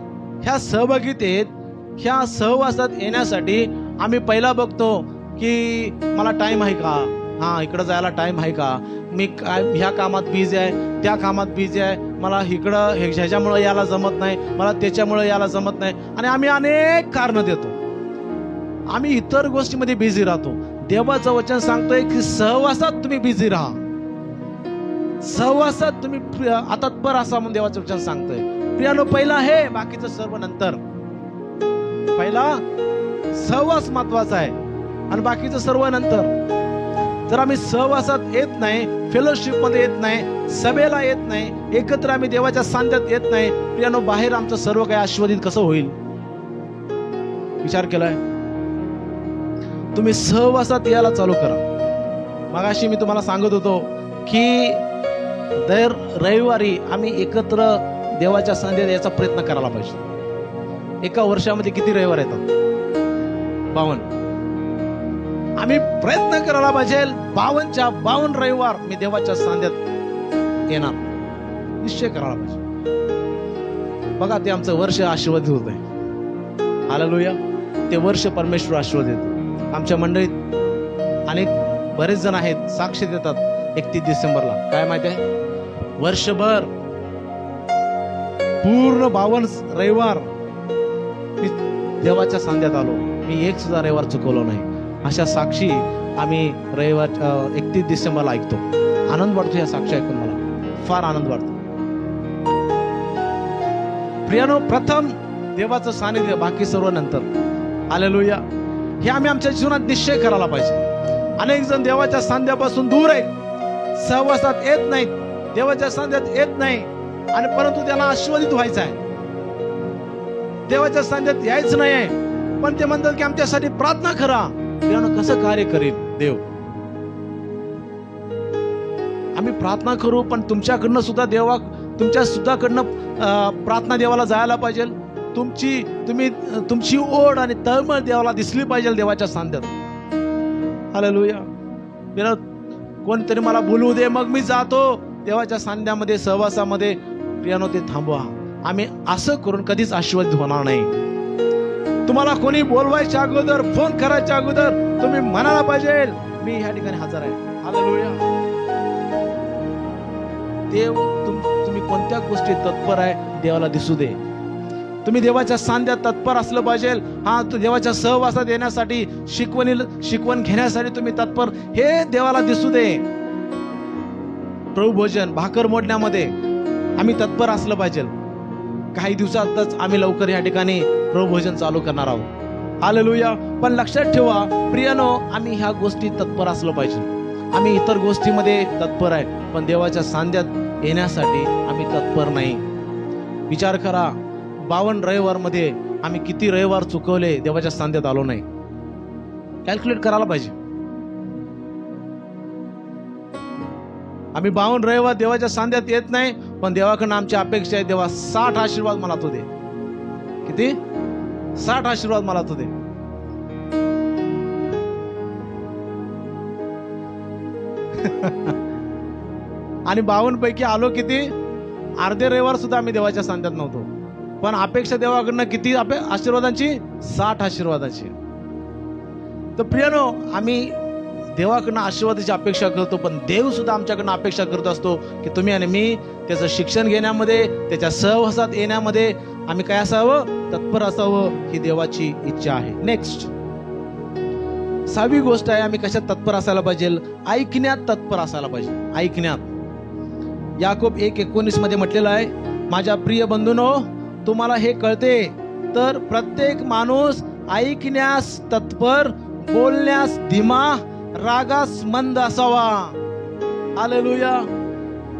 ह्या सहभागितेत, ह्या सहवासात येण्यासाठी आम्ही पहिला बघतो की मला टाइम आहे का, हा इकडं जायला टाइम आहे का, मी काय ह्या कामात बिझी आहे, त्या कामात बिझी आहे, मला इकडं ह्याच्यामुळं यायला जमत नाही, मला त्याच्यामुळं यायला जमत नाही, आणि आम्ही अनेक कारणं देतो. आम्ही इतर गोष्टीमध्ये बिझी राहतो. देवाचं वचन सांगतोय की सहवासात तुम्ही बिझी राहा, सहवासात तुम्ही तत्पर असा म्हणून देवाचं वचन सांगतोय. प्रियानो, पहिला हे, बाकीचं सर्व नंतर. पहिला सहवास महत्वाचा आहे आणि बाकीचं सर्व नंतर. जर आम्ही सहवासात येत नाही, फेलोशिप मध्ये येत नाही, सभेला येत नाही, एकत्र आम्ही देवाच्या सांध्यात येत नाही, प्रियानो, बाहेर आमचं सर्व काही आस्वादित कसं होईल? विचार केलाय? तुम्ही सहवासात यायला चालू करा. मगाशी मी तुम्हाला सांगत होतो की दर रविवारी आम्ही एकत्र देवाच्या सांध्यात याचा प्रयत्न करायला पाहिजे. एका वर्षामध्ये किती रविवार येतात? 52. आम्ही प्रयत्न करायला पाहिजे 52च्या 52 रविवार मी देवाच्या सांध्यात येणार, निश्चय करायला पाहिजे. बघा, ते आमचं वर्ष आशीर्वादित होत आहे. हालेलुया. ते वर्ष परमेश्वर आशीर्वादित. आमच्या मंडळीत अनेक बरेच जण आहेत, साक्ष देतात 31 डिसेंबरला. काय माहिती आहे? वर्षभर पूर्ण 52 रविवार मी देवाच्या सांध्यात आलो, मी एक सुद्धा रविवार चुकवलो नाही. अशा साक्षी आम्ही रविवार 31 डिसेंबरला ऐकतो. आनंद वाटतो या साक्षी ऐकून, मला फार आनंद वाटतो. प्रियानो, प्रथम देवाचं सानिध्य, बाकी सर्व नंतर. हालेलुया. हे आम्ही आमच्या जीवनात निश्चय करायला पाहिजे. अनेक जण देवाच्या सांध्यापासून दूर आहेत, सहवासात येत नाहीत, देवाच्या सांध्यात येत नाही, आणि परंतु त्याला आशीर्वादित व्हायचं आहे, देवाच्या सांध्यात यायचं नाही, पण ते म्हणतात की आमच्यासाठी प्रार्थना करा. कसं कार्य करेल देव? आम्ही प्रार्थना करू, पण तुमच्याकडनं सुद्धा तुमच्या सुद्धाकडनं प्रार्थना देवाला जायला पाहिजे. तुमची ओढ आणि तळमळ देवाला दिसली पाहिजे देवाच्या सांध्यात. हालेलुया. कोणतरी मला बोलवू दे, मग मी जातो देवाच्या सांध्यामध्ये, सहवासामध्ये. प्रियानो, ते थांबवा. आम्ही असं करून कधीच आशीर्वादित होणार नाही. तुम्हाला कोणी बोलवायच्या अगोदर, फोन करायच्या अगोदर तुम्ही म्हणायला पाहिजे मी ह्या ठिकाणी हजर आहे. हालेलुया. देव तुम्ही कोणत्या गोष्टीत तत्पर आहे देवाला दिसू दे. तुम्ही देवाच्या सांध्यात तत्पर असलं पाहिजे. हा, देवाच्या सहवासात येण्यासाठी, शिकवण घेण्यासाठी तुम्ही तत्पर, हे देवाला दिसू दे. प्रभू भोजन, भाकर मोडण्यामध्ये आम्ही तत्पर असलं पाहिजे. काही दिवसातच आम्ही लवकर या ठिकाणी प्रभू भोजन चालू करणार आहोत. हालेलुया. पण लक्षात ठेवा प्रियानो, आम्ही ह्या गोष्टीत तत्पर असलं पाहिजे. आम्ही इतर गोष्टीमध्ये तत्पर आहे, पण देवाच्या सांध्यात येण्यासाठी आम्ही तत्पर नाही. विचार करा, 52 रविवार मध्ये आम्ही किती रविवार चुकवले, देवाच्या सांध्यात आलो नाही. कॅल्क्युलेट करायला पाहिजे. आम्ही 52 रविवार देवाच्या सांध्यात येत नाही, पण देवाकडनं आमची अपेक्षा आहे, देवा 60 आशीर्वाद मला तू दे. किती? 60 आशीर्वाद मला तू दे. आणि 52 पैकी आलो किती? अर्धे रविवार सुद्धा आम्ही देवाच्या सांध्यात नव्हतो, पण अपेक्षा देवाकडनं किती आशीर्वादांची? 60 आशीर्वादाची. तर प्रियानो, आम्ही देवाकडनं आशीर्वादाची अपेक्षा करतो, पण देव सुद्धा आमच्याकडनं अपेक्षा करत असतो की तुम्ही आणि मी त्याचं शिक्षण घेण्यामध्ये, त्याच्या सहवासात येण्यामध्ये आम्ही काय असावं? तत्पर असावं. ही देवाची इच्छा आहे. नेक्स्ट, 6वी गोष्ट आहे, आम्ही कशात तत्पर असायला पाहिजे? ऐकण्यात तत्पर असायला पाहिजे. ऐकण्यात. याकोब 1:19 मध्ये म्हटलेलं आहे, माझ्या प्रिय बंधूंनो, तुम्हाला हे कळते तर प्रत्येक माणूस ऐकण्यास तत्पर, बोलण्यास धीमा, रागास मंद असावा. हालेलुया.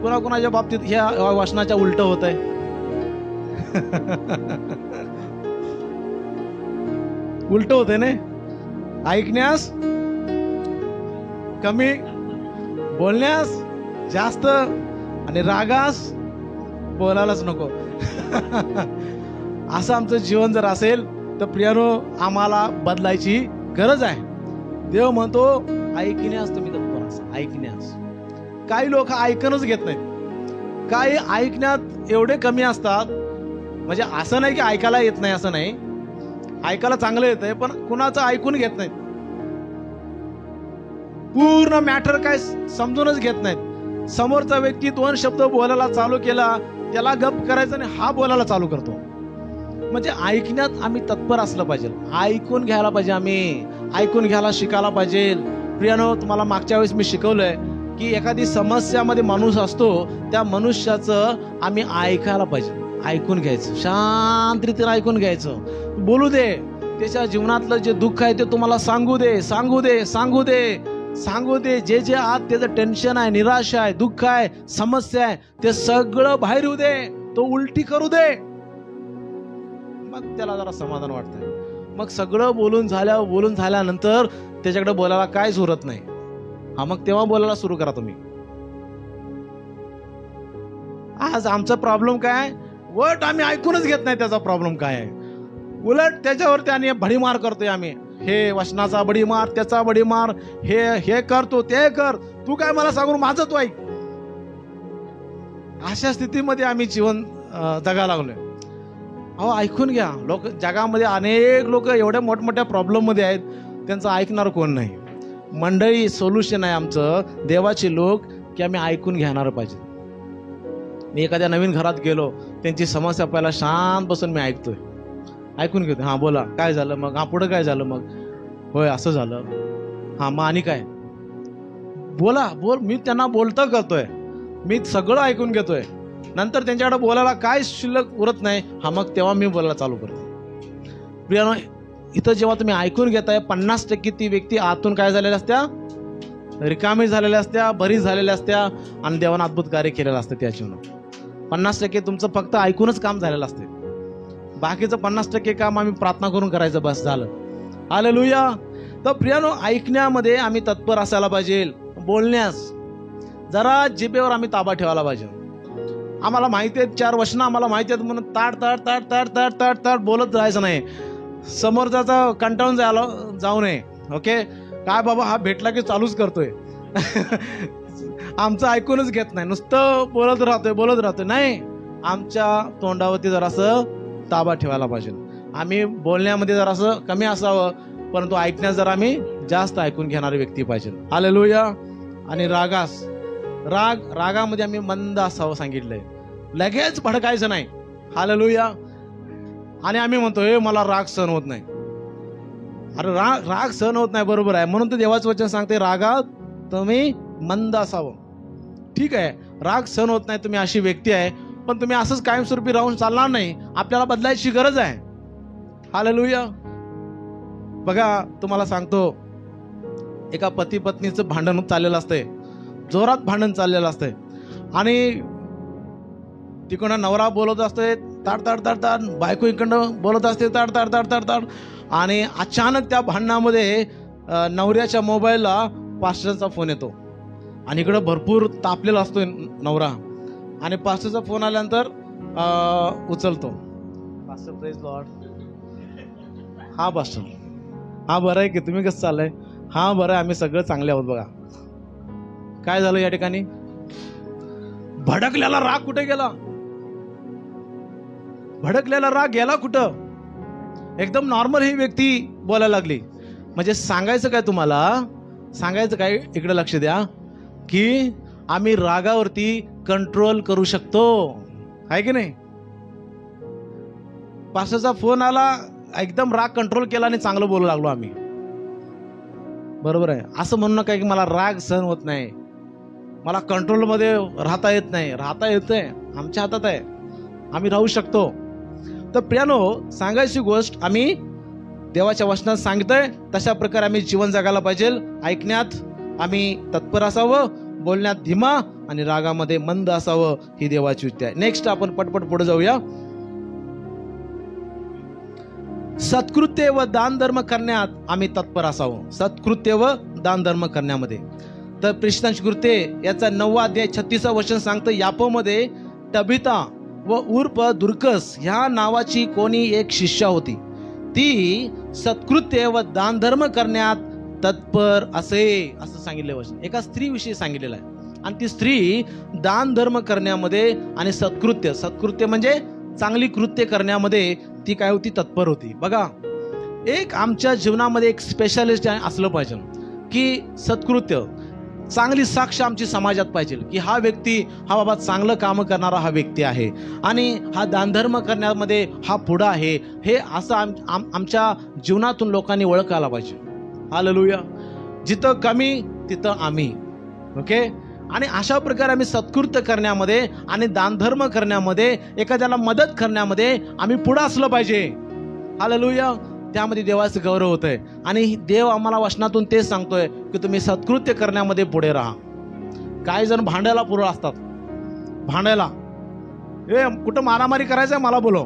कोणाकोणाच्या बाबतीत ह्या वचनाच्या उलट होत आहे? उलट होते ना, ऐकण्यास कमी, बोलण्यास जास्त, आणि रागास बोलायलाच नको. असं आमचं जीवन जर असेल तर प्रियानो, आम्हाला बदलायची गरज आहे. देव म्हणतो ऐकण्यास तुम्ही तत्पर असा. ऐकण्यास काही लोक ऐकूनच घेत नाहीत. काही ऐकण्यात एवढे कमी असतात, म्हणजे असं नाही की ऐकायला येत नाही, असं नाही, ऐकायला चांगलं येतंय, पण कुणाचं ऐकून घेत नाहीत. पूर्ण मॅटर काय समजूनच घेत नाहीत. समोरचा व्यक्ती 2 शब्द बोलायला चालू केला, त्याला गप करायचं आणि हा बोलायला चालू करतो. म्हणजे ऐकण्यात आम्ही तत्पर असलं पाहिजे. ऐकून घ्यायला पाहिजे. आम्ही ऐकून घ्यायला शिकायला पाहिजे. प्रियानो, तुम्हाला मागच्या वेळेस मी शिकवलंय की एखादी समस्यामध्ये माणूस असतो, त्या मनुष्याचं आम्ही ऐकायला पाहिजे. ऐकून घ्यायचं, शांत रीतीने ऐकून घ्यायचं. बोलू दे, त्याच्या जीवनातलं जे दुःख आहे ते तुम्हाला सांगू दे, सांगू दे, सांगू दे, सांगू दे. जे जे आत त्याचं टेन्शन आहे, निराशा आहे, दुःख आहे, समस्या आहे, ते सगळं बाहेर येऊ दे. तो उलटी करू दे, मग त्याला जरा समाधान वाटतंय. मग सगळं बोलून झाल्यानंतर त्याच्याकडे बोलायला काहीच उरत नाही. हा, मग तेव्हा बोलायला सुरू करा तुम्ही. आज आमचा प्रॉब्लेम काय, वट आम्ही ऐकूनच घेत नाही. त्याचा प्रॉब्लेम काय आहे, उलट त्याच्यावरती आणि भडीमार करतोय आम्ही. हे वचनाचा बडीमार, त्याचा बडीमार, हे करतो, ते कर, तू काय मला सांगून माझं तू ऐक. अशा स्थितीमध्ये आम्ही जीवन जगायला लागलोय. अहो, ऐकून घ्या. लोक जगामध्ये अनेक लोक एवढ्या मोठमोठ्या प्रॉब्लेम मध्ये आहेत, त्यांचं ऐकणार कोण नाही. मंडळी, सोल्युशन आहे आमचं, देवाचे लोक, की आम्ही ऐकून घेणार पाहिजे. मी एखाद्या नवीन घरात गेलो, त्यांची समस्या पहिला शांत बसून मी ऐकतोय, ऐकून घेतो. हा, बोला, काय झालं मग, हा पुढे काय झालं मग, होय असं झालं, हा मग आणि काय, बोला, मी त्यांना बोलता करतोय, मी सगळं ऐकून घेतोय. नंतर त्यांच्याकडे बोलायला काय शिल्लक उरत नाही, हा मग तेव्हा मी बोलायला चालू करतो. प्रियानो, इथं जेव्हा तुम्ही ऐकून घेताय, 50% ती व्यक्ती आतून काय झालेल्या असत्या, रिकामी झालेल्या असत्या, बरीच झालेल्या असत्या, आणि देवानं अद्भुत कार्य केलेलं असतं त्या जीवनात. 50% तुमचं फक्त ऐकूनच काम झालेलं असते. बाकीचं 50% काम आम्ही प्रार्थना करून करायचं, बस झालं. हालेलुया. तर प्रियानो, ऐकण्यामध्ये आम्ही तत्पर असायला पाहिजे. बोलण्यास जरा जिभेवर आम्ही ताबा ठेवायला पाहिजे. आम्हाला माहिती आहेत 4 वचनं आम्हाला माहिती आहेत म्हणून ताट बोलत राहायचं नाही. समोरचा कंटाळून जाऊ नये. ओके, काय बाबा हा भेटला की चालूच करतोय. आमचं ऐकूनच घेत नाही, नुसतं बोलत राहतोय. नाही, आमच्या तोंडावरती जरासं ताबा ठेवायला पाहिजे. आम्ही बोलण्यामध्ये जरासं कमी असावं, परंतु ऐकण्यास जर आम्ही जास्त ऐकून घेणारी व्यक्ती पाहिजे. हालेलुया. आणि रागामध्ये आम्ही मंद असावं सांगितलंय. लगेच भडकायचं नाही. हालेलुया. आणि आम्ही म्हणतो हे मला राग सहन होत नाही. अरे राग सहन होत नाही, बरोबर आहे. म्हणून तर देवाचं वचन सांगते रागात तुम्ही मंद असावं. ठीक आहे, राग सहन होत नाही, तुम्ही अशी व्यक्ती आहे, पण तुम्ही असंच कायमस्वरूपी राहून चालणार नाही. आपल्याला बदलायची गरज आहे. हालेलुया. बघा, तुम्हाला सांगतो, एका पती पत्नीचं भांडण चाललेलं असतंय, जोरात भांडण चाललेलं असतंय, आणि तिकडनं नवरा बोलत असतोय ताड, बायको इकडनं बोलत असते ताड, आणि अचानक त्या भांडणामध्ये नवऱ्याच्या मोबाईलला पास्टरचा फोन येतो, आणि इकडं भरपूर तापलेला असतोय नवरा, आणि पास्टरचा फोन आल्यानंतर उचलतो. Pastor, praise Lord. हा पास्टर, हा बरं आहे की, तुम्ही कसं चाललंय? हा बरं आहे, आम्ही सगळं चांगले आहोत. बघा काय झालं या ठिकाणी. भडकलेला राग कुठे गेला? भडकलेला राग गेला कुठं? एकदम नॉर्मल ही व्यक्ती बोलायला लागली. म्हणजे सांगायचं काय तुम्हाला, सांगायचं काय, इकडे लक्ष द्या, की आम्ही रागावरती कंट्रोल करू शकतो, आहे की नाही. पास्टरचा फोन आला, एकदम राग कंट्रोल केला आणि चांगलं बोलू लागलो आम्ही, बरोबर आहे. असं म्हणू नका की मला राग सहन होत नाही, मला कंट्रोलमध्ये राहता येत नाही. राहता येतंय, आमच्या हातात आहे, आम्ही राहू शकतो. तर प्रियानो, सांगायची गोष्ट आम्ही देवाच्या वचनात सांगतोय, तशा प्रकारे आम्ही जीवन जगायला पाहिजे. ऐकण्यात आम्ही तत्पर असावं, बोलण्यात धीमा, आणि रागामध्ये मंद असावं, ही देवाची इच्छा आहे. नेक्स्ट आपण पटपट पुढे जाऊया. सत्कृत्य व दानधर्म करण्यात आम्ही तत्पर असावं. सत्कृत्य व दानधर्म करण्यामध्ये. तर प्रेषितांची कृत्ये याचा 9वा अध्याय 36वा वचन सांगतं, यापोमध्ये तबिता व उर्फ दुर्कस ह्या नावाची कोणी एक शिष्या होती. ती सत्कृत्य व दानधर्म करण्यात तत्पर असे, असं सांगितले वचन. एका स्त्रीविषयी सांगितलेलं आहे. आणि ती स्त्री दानधर्म करण्यामध्ये आणि सत्कृत्य म्हणजे चांगली कृत्य करण्यामध्ये ती काय होती? तत्पर होती. बघा, एक आमच्या जीवनामध्ये एक स्पेशालिस्ट असलं पाहिजे की सत्कृत्य, चांगली साक्ष आमची समाजात पाहिजे की हा व्यक्ती हा बाबा चांगलं काम करणारा हा व्यक्ती आहे आणि हा दानधर्म करण्यामध्ये हा पुढं आहे. हे असं आमच्या जीवनातून लोकांनी ओळखायला पाहिजे. हालेलुया. जिथं कमी तिथं आम्ही. ओके. आणि अशा प्रकारे आम्ही सत्कृत्य करण्यामध्ये आणि दानधर्म करण्यामध्ये, एखाद्याला मदत करण्यामध्ये आम्ही पुढं असलं पाहिजे. हालेलुया. त्यामध्ये देवाचं गौरव होतंय. आणि देव आम्हाला वचनातून तेच सांगतोय की तुम्ही सत्कृत्य करण्यामध्ये पुढे राहा. काही जण भांडायला पुढे असतात. भांडायला, कुठं मारामारी करायचंय मला बोलव.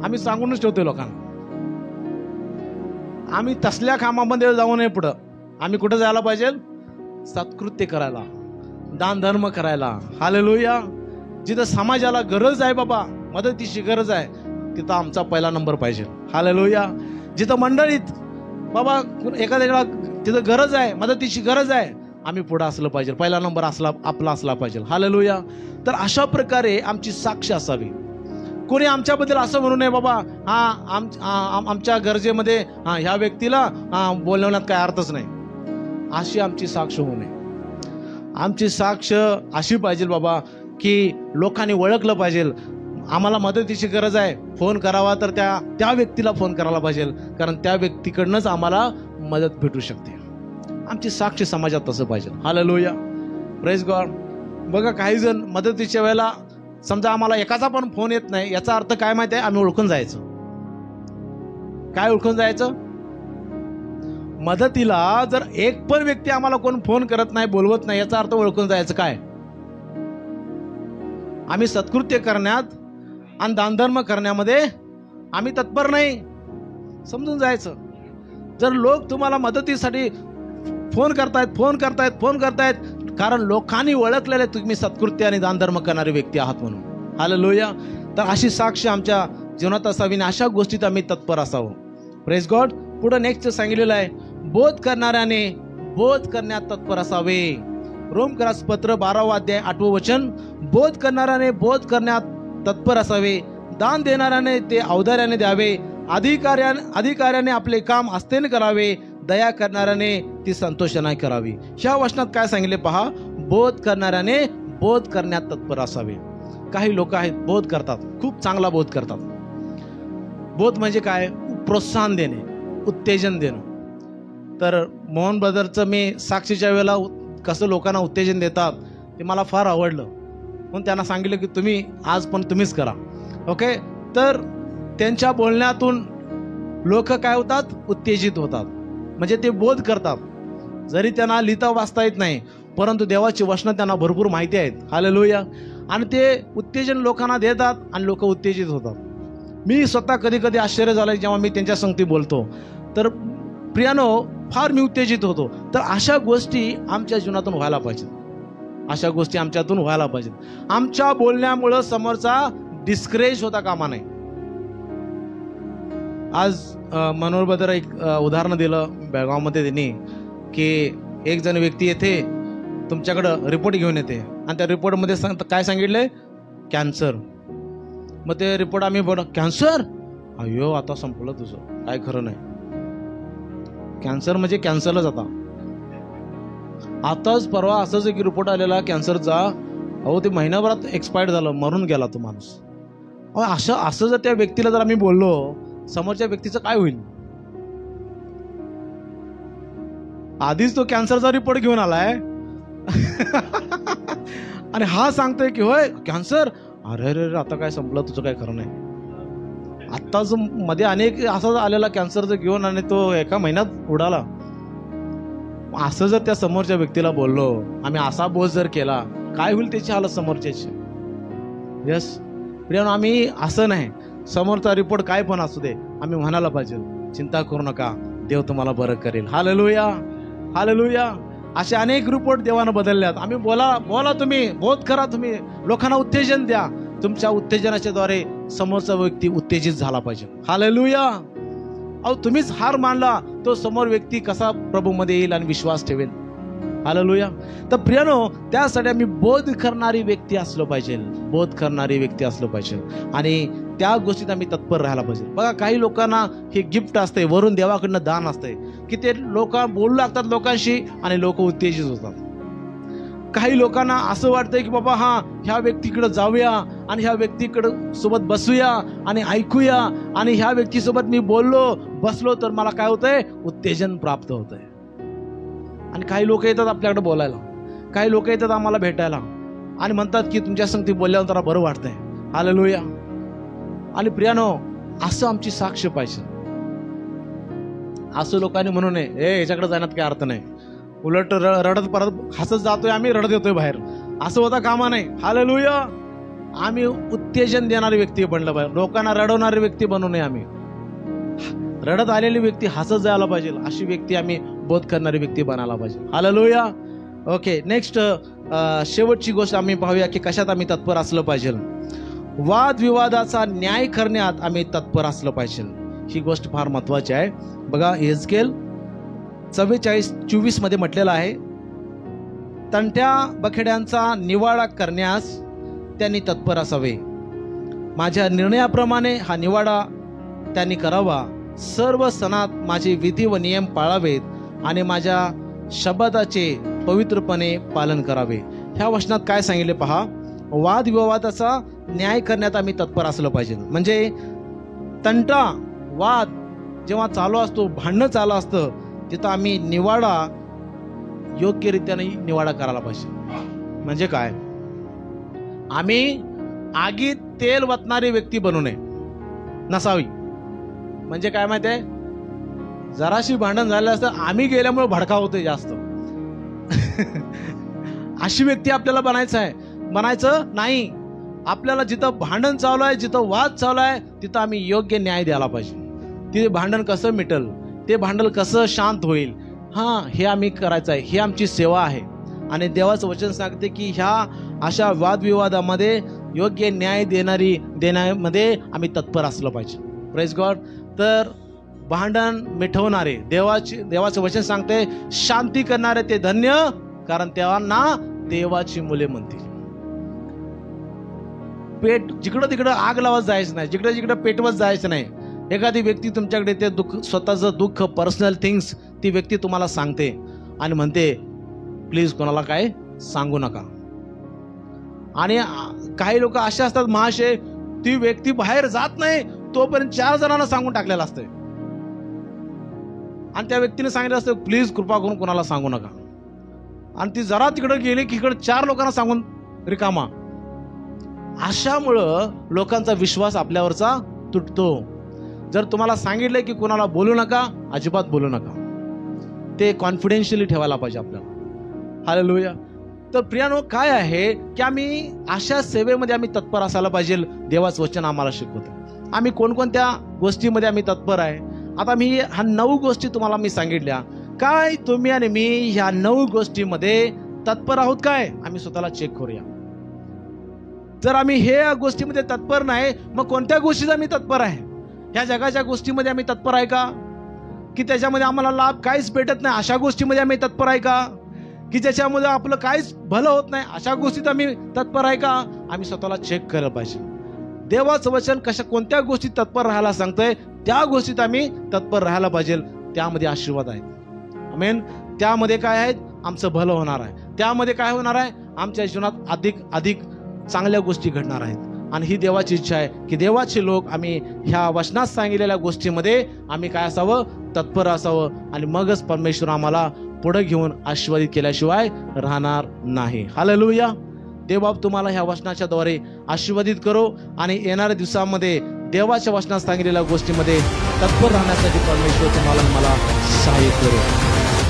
आम्ही सांगूनच ठेवतोय लोकांना. आम्ही तसल्या कामामध्ये जाऊ नये पुढं. आम्ही कुठं जायला पाहिजे? सत्कृत्य करायला, दानधर्म करायला. हालेलुया. जिथं समाजाला गरज आहे बाबा, मदतीची गरज आहे, तिथं आमचा पहिला नंबर पाहिजे. हालेलुया. जिथं मंडळीत बाबा एखाद्याला तिथं गरज आहे, मदतीची गरज आहे, आम्ही पुढे असलं पाहिजे. पहिला नंबर आपला असला पाहिजे. हालेलुया. तर अशा प्रकारे आमची साक्ष असावी. कोणी आमच्याबद्दल असं म्हणू नये बाबा आमच्या गरजेमध्ये ह्या व्यक्तीला बोलवण्यात काय अर्थच नाही. अशी आमची साक्ष होऊ नये. आमची साक्ष अशी पाहिजे बाबा की लोकांनी ओळखलं पाहिजे आम्हाला मदतीची गरज आहे, फोन करावा तर त्या व्यक्तीला फोन करायला पाहिजे, कारण त्या व्यक्तीकडनंच आम्हाला मदत भेटू शकते. आमची साक्ष समाजात तसं पाहिजे. हालेलुया. Praise God. बघा, काही जण मदतीच्या वेळेला समजा आम्हाला एकाचा पण फोन येत नाही, याचा अर्थ काय माहिती आहे? आम्ही ओळखून जायचं. काय ओळखून जायचं? मदतीला जर एक पण व्यक्ती आम्हाला कोण फोन करत नाही, बोलवत नाही, याचा अर्थ ओळखून जायचं काय? आम्ही सत्कृत्य करण्यात आणि दानधर्म करण्यामध्ये आम्ही तत्पर नाही, समजून जायचं. जर लोक तुम्हाला मदतीसाठी फोन करतायत कारण लोकांनी ओळखलेले तुम्ही सत्कृत्य आणि दानधर्म करणारे व्यक्ती आहात म्हणून. हालेलुया. तर अशी साक्ष आमच्या जीवनात असावी आणि अशा गोष्टीत आम्ही तत्पर असावं. Praise God. पुढे नेक्स्ट सांगितलेलं आहे, बोध करणाऱ्याने बोध करण्यात तत्पर असावे. रोमकरास पत्र 12वा अध्याय 8वं वचन, बोध करणाऱ्याने बोध करण्यात तत्पर असावे. दान देणाऱ्याने ते औदार्याने द्यावे. अधिकाऱ्याने आपले काम आस्थेने करावे. दया करणाऱ्याने ती संतोषाने करावी. ह्या वचनात काय सांगितले पहा, बोध करणाऱ्याने बोध करण्यात तत्पर असावे. काही लोक आहेत बोध करतात, खूप चांगला बोध करतात. बोध म्हणजे काय? प्रोत्साहन देणे, उत्तेजन देणं. तर मोहन ब्रदरचं मी साक्षीच्या वेळेला कसं लोकांना उत्तेजन देतात ते मला फार आवडलं. म्हणून त्यांना सांगितलं की तुम्ही आज पण तुम्हीच करा. ओके. तर त्यांच्या बोलण्यातून लोक काय होतात? उत्तेजित होतात. म्हणजे ते बोध करतात. जरी त्यांना लिहिता वाचता येत नाही, परंतु देवाची वचनं त्यांना भरपूर माहिती आहेत. हालेलुया. आणि ते उत्तेजन लोकांना देतात आणि लोक उत्तेजित होतात. मी स्वतः कधी कधी आश्चर्य झालं जेव्हा मी त्यांच्या संगती बोलतो, तर प्रियानो फार मी उत्तेजित होतो. तर अशा गोष्टी आमच्या जीवनातून व्हायला पाहिजेत. अशा गोष्टी आमच्यातून व्हायला पाहिजेत. आमच्या बोलण्यामुळं समोरचा डिस्करेज होता कामा नाही. आज मनोहर बद्दल एक उदाहरण दिलं बेळगावमध्ये त्यांनी, की एक जण व्यक्ती येते तुमच्याकडं रिपोर्ट घेऊन येते आणि त्या रिपोर्टमध्ये काय सांगितलंय? कॅन्सर. मग ते रिपोर्ट आम्ही कॅन्सर, अयो आता संपलं तुझं, काय खरं नाही. कॅन्सर म्हणजे कॅन्सरच. आताच परवा असंच एक रिपोर्ट आलेला कॅन्सरचा, अहो ते महिनाभरात एक्सपायर्ड झालं, मरून गेला तो माणूस. असं जर त्या व्यक्तीला जर आम्ही बोललो, समोरच्या व्यक्तीचं काय होईल? आधीच तो कॅन्सरचा रिपोर्ट घेऊन आलाय आणि हा सांगतोय की होय कॅन्सर, अरे रे आता काय संपलं तुझं, काय खरं नाही. आत्ताच मध्ये अनेक असा आलेला कॅन्सरचं घेऊन आणि तो एका महिन्यात उडाला. असं जर त्या समोरच्या व्यक्तीला बोललो आम्ही, असा बोध जर केला, काय होईल त्याची हालत समोरच्याची? यस प्रियानो, आम्ही असं नाही. समोरचा रिपोर्ट काय पण असू दे, आम्ही म्हणायला पाहिजे चिंता करू नका, देव तुम्हाला बरं करेल. Hallelujah, hallelujah. असे अनेक रिपोर्ट देवानं बदलल्यात. आम्ही बोला तुम्ही, बोध करा तुम्ही, लोकांना उत्तेजन द्या. तुमच्या उत्तेजनाच्या द्वारे समोरचा व्यक्ती उत्तेजित झाला पाहिजे. हालेलुया. अहो, तुम्हीच हार मानला, तो समोर व्यक्ती कसा प्रभूमध्ये येईल आणि विश्वास ठेवेल. हालेलुया. तर प्रियानो, त्यासाठी आम्ही बोध करणारी व्यक्ती असलो पाहिजे, बोध करणारी व्यक्ती असलो पाहिजे आणि त्या गोष्टीत आम्ही तत्पर राहायला पाहिजे. बघा, काही लोकांना हे गिफ्ट असते, वरून देवाकडनं दान असते की ते लोक बोलू लागतात लोकांशी आणि लोक उत्तेजित होतात. काही लोकांना असं वाटतंय की बाबा ह्या व्यक्तीकडे जाऊया आणि ह्या व्यक्तीकडे सोबत बसूया आणि ऐकूया आणि ह्या व्यक्तीसोबत मी बसलो तर मला काय होतंय, उत्तेजन प्राप्त होतंय. आणि काही लोक येतात आपल्याकडे बोलायला, काही लोक येतात आम्हाला भेटायला आणि म्हणतात की तुमच्या संगती बोलल्यावर जरा बरं वाटतंय. हालेलुया. आणि प्रियानो, असं आमची साक्ष पाहिजे. असं लोकांनी म्हणू नये, याच्याकडे जाण्यात काही अर्थ नाही, उलट रडत परत हसत जातोय आम्ही, रडत येतोय बाहेर, असं होता कामा नाही. हालेलुया. आम्ही उत्तेजन देणारी व्यक्ती बनलं पाहिजे, लोकांना रडवणारी व्यक्ती बनू नये. आम्ही रडत आलेली व्यक्ती हसत जायला पाहिजे, अशी व्यक्ती आम्ही बोध करणारी व्यक्ती बनायला पाहिजे. हालेलुया. ओके, नेक्स्ट शेवटची गोष्ट आम्ही पाहूया की कशात आम्ही तत्पर असलं पाहिजे. वादविवादाचा न्याय करण्यात आम्ही तत्पर असलं पाहिजे. ही गोष्ट फार महत्वाची आहे. बघा, यहेजकेल 44:24 मध्ये म्हटलेलं आहे, तंट्या बखेड्यांचा निवाडा करण्यास त्यांनी तत्पर असावे. माझ्या निर्णयाप्रमाणे हा निवाडा त्यांनी करावा. सर्व सणात माझे विधी व नियम पाळावेत आणि माझ्या शब्दाचे पवित्रपणे पालन करावे. ह्या वचनात काय सांगितले पहा, वादविवादाचा न्याय करण्यात आम्ही तत्पर असलं पाहिजे. म्हणजे तंटा, वाद जेव्हा चालू असतो, भांडणं चालू असतं, तिथं आम्ही निवाडा योग्यरित्याने निवाडा करायला पाहिजे. म्हणजे काय, आम्ही आगीत तेल वतणारी व्यक्ती बनू नये, नसावी. म्हणजे काय माहितीये, जराशी भांडण झालं असतं, आम्ही गेल्यामुळे भडका होतोय जास्त. अशी व्यक्ती आपल्याला बनायचं नाही. आपल्याला जिथं भांडण चालू आहे, जिथं वाद चालू आहे, तिथं आम्ही योग्य न्याय द्यायला पाहिजे. तिथे भांडण कसं मिटल, ते भांडण कसं शांत होईल, हे आम्ही करायचं आहे. ही आमची सेवा आहे. आणि देवाचं वचन सांगते की ह्या अशा वादविवादामध्ये योग्य न्याय देण्यामध्ये आम्ही तत्पर असलं पाहिजे. Praise God. तर भांडण मिटवणारे, देवाचं वचन सांगते, शांती करणारे ते धन्य, कारण त्यांना देवाची मुले म्हणतील. जिकडं तिकडं आग लावत जायचं नाही, जिकडे जिकडे पेटवत जायचं नाही. एखादी व्यक्ती तुमच्याकडे ते स्वतःचं दुःख, पर्सनल थिंग्स ती व्यक्ती तुम्हाला सांगते आणि म्हणते प्लीज कोणाला काय सांगू नका. आणि काही लोक असे असतात महाशय, ती व्यक्ती बाहेर जात नाही तोपर्यंत 4 जणांना सांगून टाकलेलं असतंय आणि त्या व्यक्तीने सांगितलं असतं प्लीज कृपा करून कोणाला सांगू नका. आणि ती जरा तिकडे गेली की इकडे 4 लोकांना सांगून रिकामा. अशामुळं लोकांचा विश्वास आपल्यावरचा तुटतो. जर तुम्हाला सांगितलंय की कोणाला बोलू नका, अजिबात बोलू नका. ते कॉन्फिडेन्शियली ठेवायला पाहिजे आपल्याला. हालेलुया. तर प्रियानो, काय आहे की आम्ही अशा सेवेमध्ये आम्ही तत्पर असायला पाहिजे. देवाचं वचन आम्हाला शिकवतं. आम्ही कोणकोणत्या गोष्टीमध्ये आम्ही तत्पर आहे. आता मी ह्या 9 गोष्टी तुम्हाला मी सांगितल्या. काय तुम्ही आणि मी ह्या 9 गोष्टीमध्ये तत्पर आहोत काय, आम्ही स्वतःला चेक करूया. जर आम्ही हे गोष्टीमध्ये तत्पर नाही, मग कोणत्या गोष्टीत आम्ही तत्पर आहे. ह्या जगाच्या गोष्टीमध्ये आम्ही तत्पर आहे का, की त्याच्यामध्ये आम्हाला लाभ काहीच भेटत नाही अशा गोष्टीमध्ये आम्ही तत्पर आहे का, की ज्याच्यामध्ये आपलं काहीच भलं होत नाही अशा गोष्टीत आम्ही तत्पर आहे का. आम्ही स्वतःला चेक करायला पाहिजे. देवाचं वचन कोणत्या गोष्टीत तत्पर राहायला सांगतंय, त्या गोष्टीत आम्ही तत्पर राहायला पाहिजे. त्यामध्ये आशीर्वाद आहेत. आमेन. त्यामध्ये काय आहेत, आमचं भलं होणार आहे. त्यामध्ये काय होणार आहे, आमच्या जीवनात अधिक चांगल्या गोष्टी घडणार आहेत. आणि ही देवाची इच्छा आहे की देवाचे लोक आम्ही ह्या वचनात सांगितलेल्या गोष्टीमध्ये आम्ही काय असावं, तत्पर असावं. आणि मगच परमेश्वर आम्हाला पुढे घेऊन आशीर्वादित केल्याशिवाय राहणार नाही. हालेलुया. देवबाप तुम्हाला ह्या वचनाच्या द्वारे आशीर्वादित करो आणि येणाऱ्या दिवसामध्ये देवाच्या वचनात सांगितलेल्या गोष्टीमध्ये तत्पर राहण्यासाठी परमेश्वर तुम्हाला मला सहाय्य करो.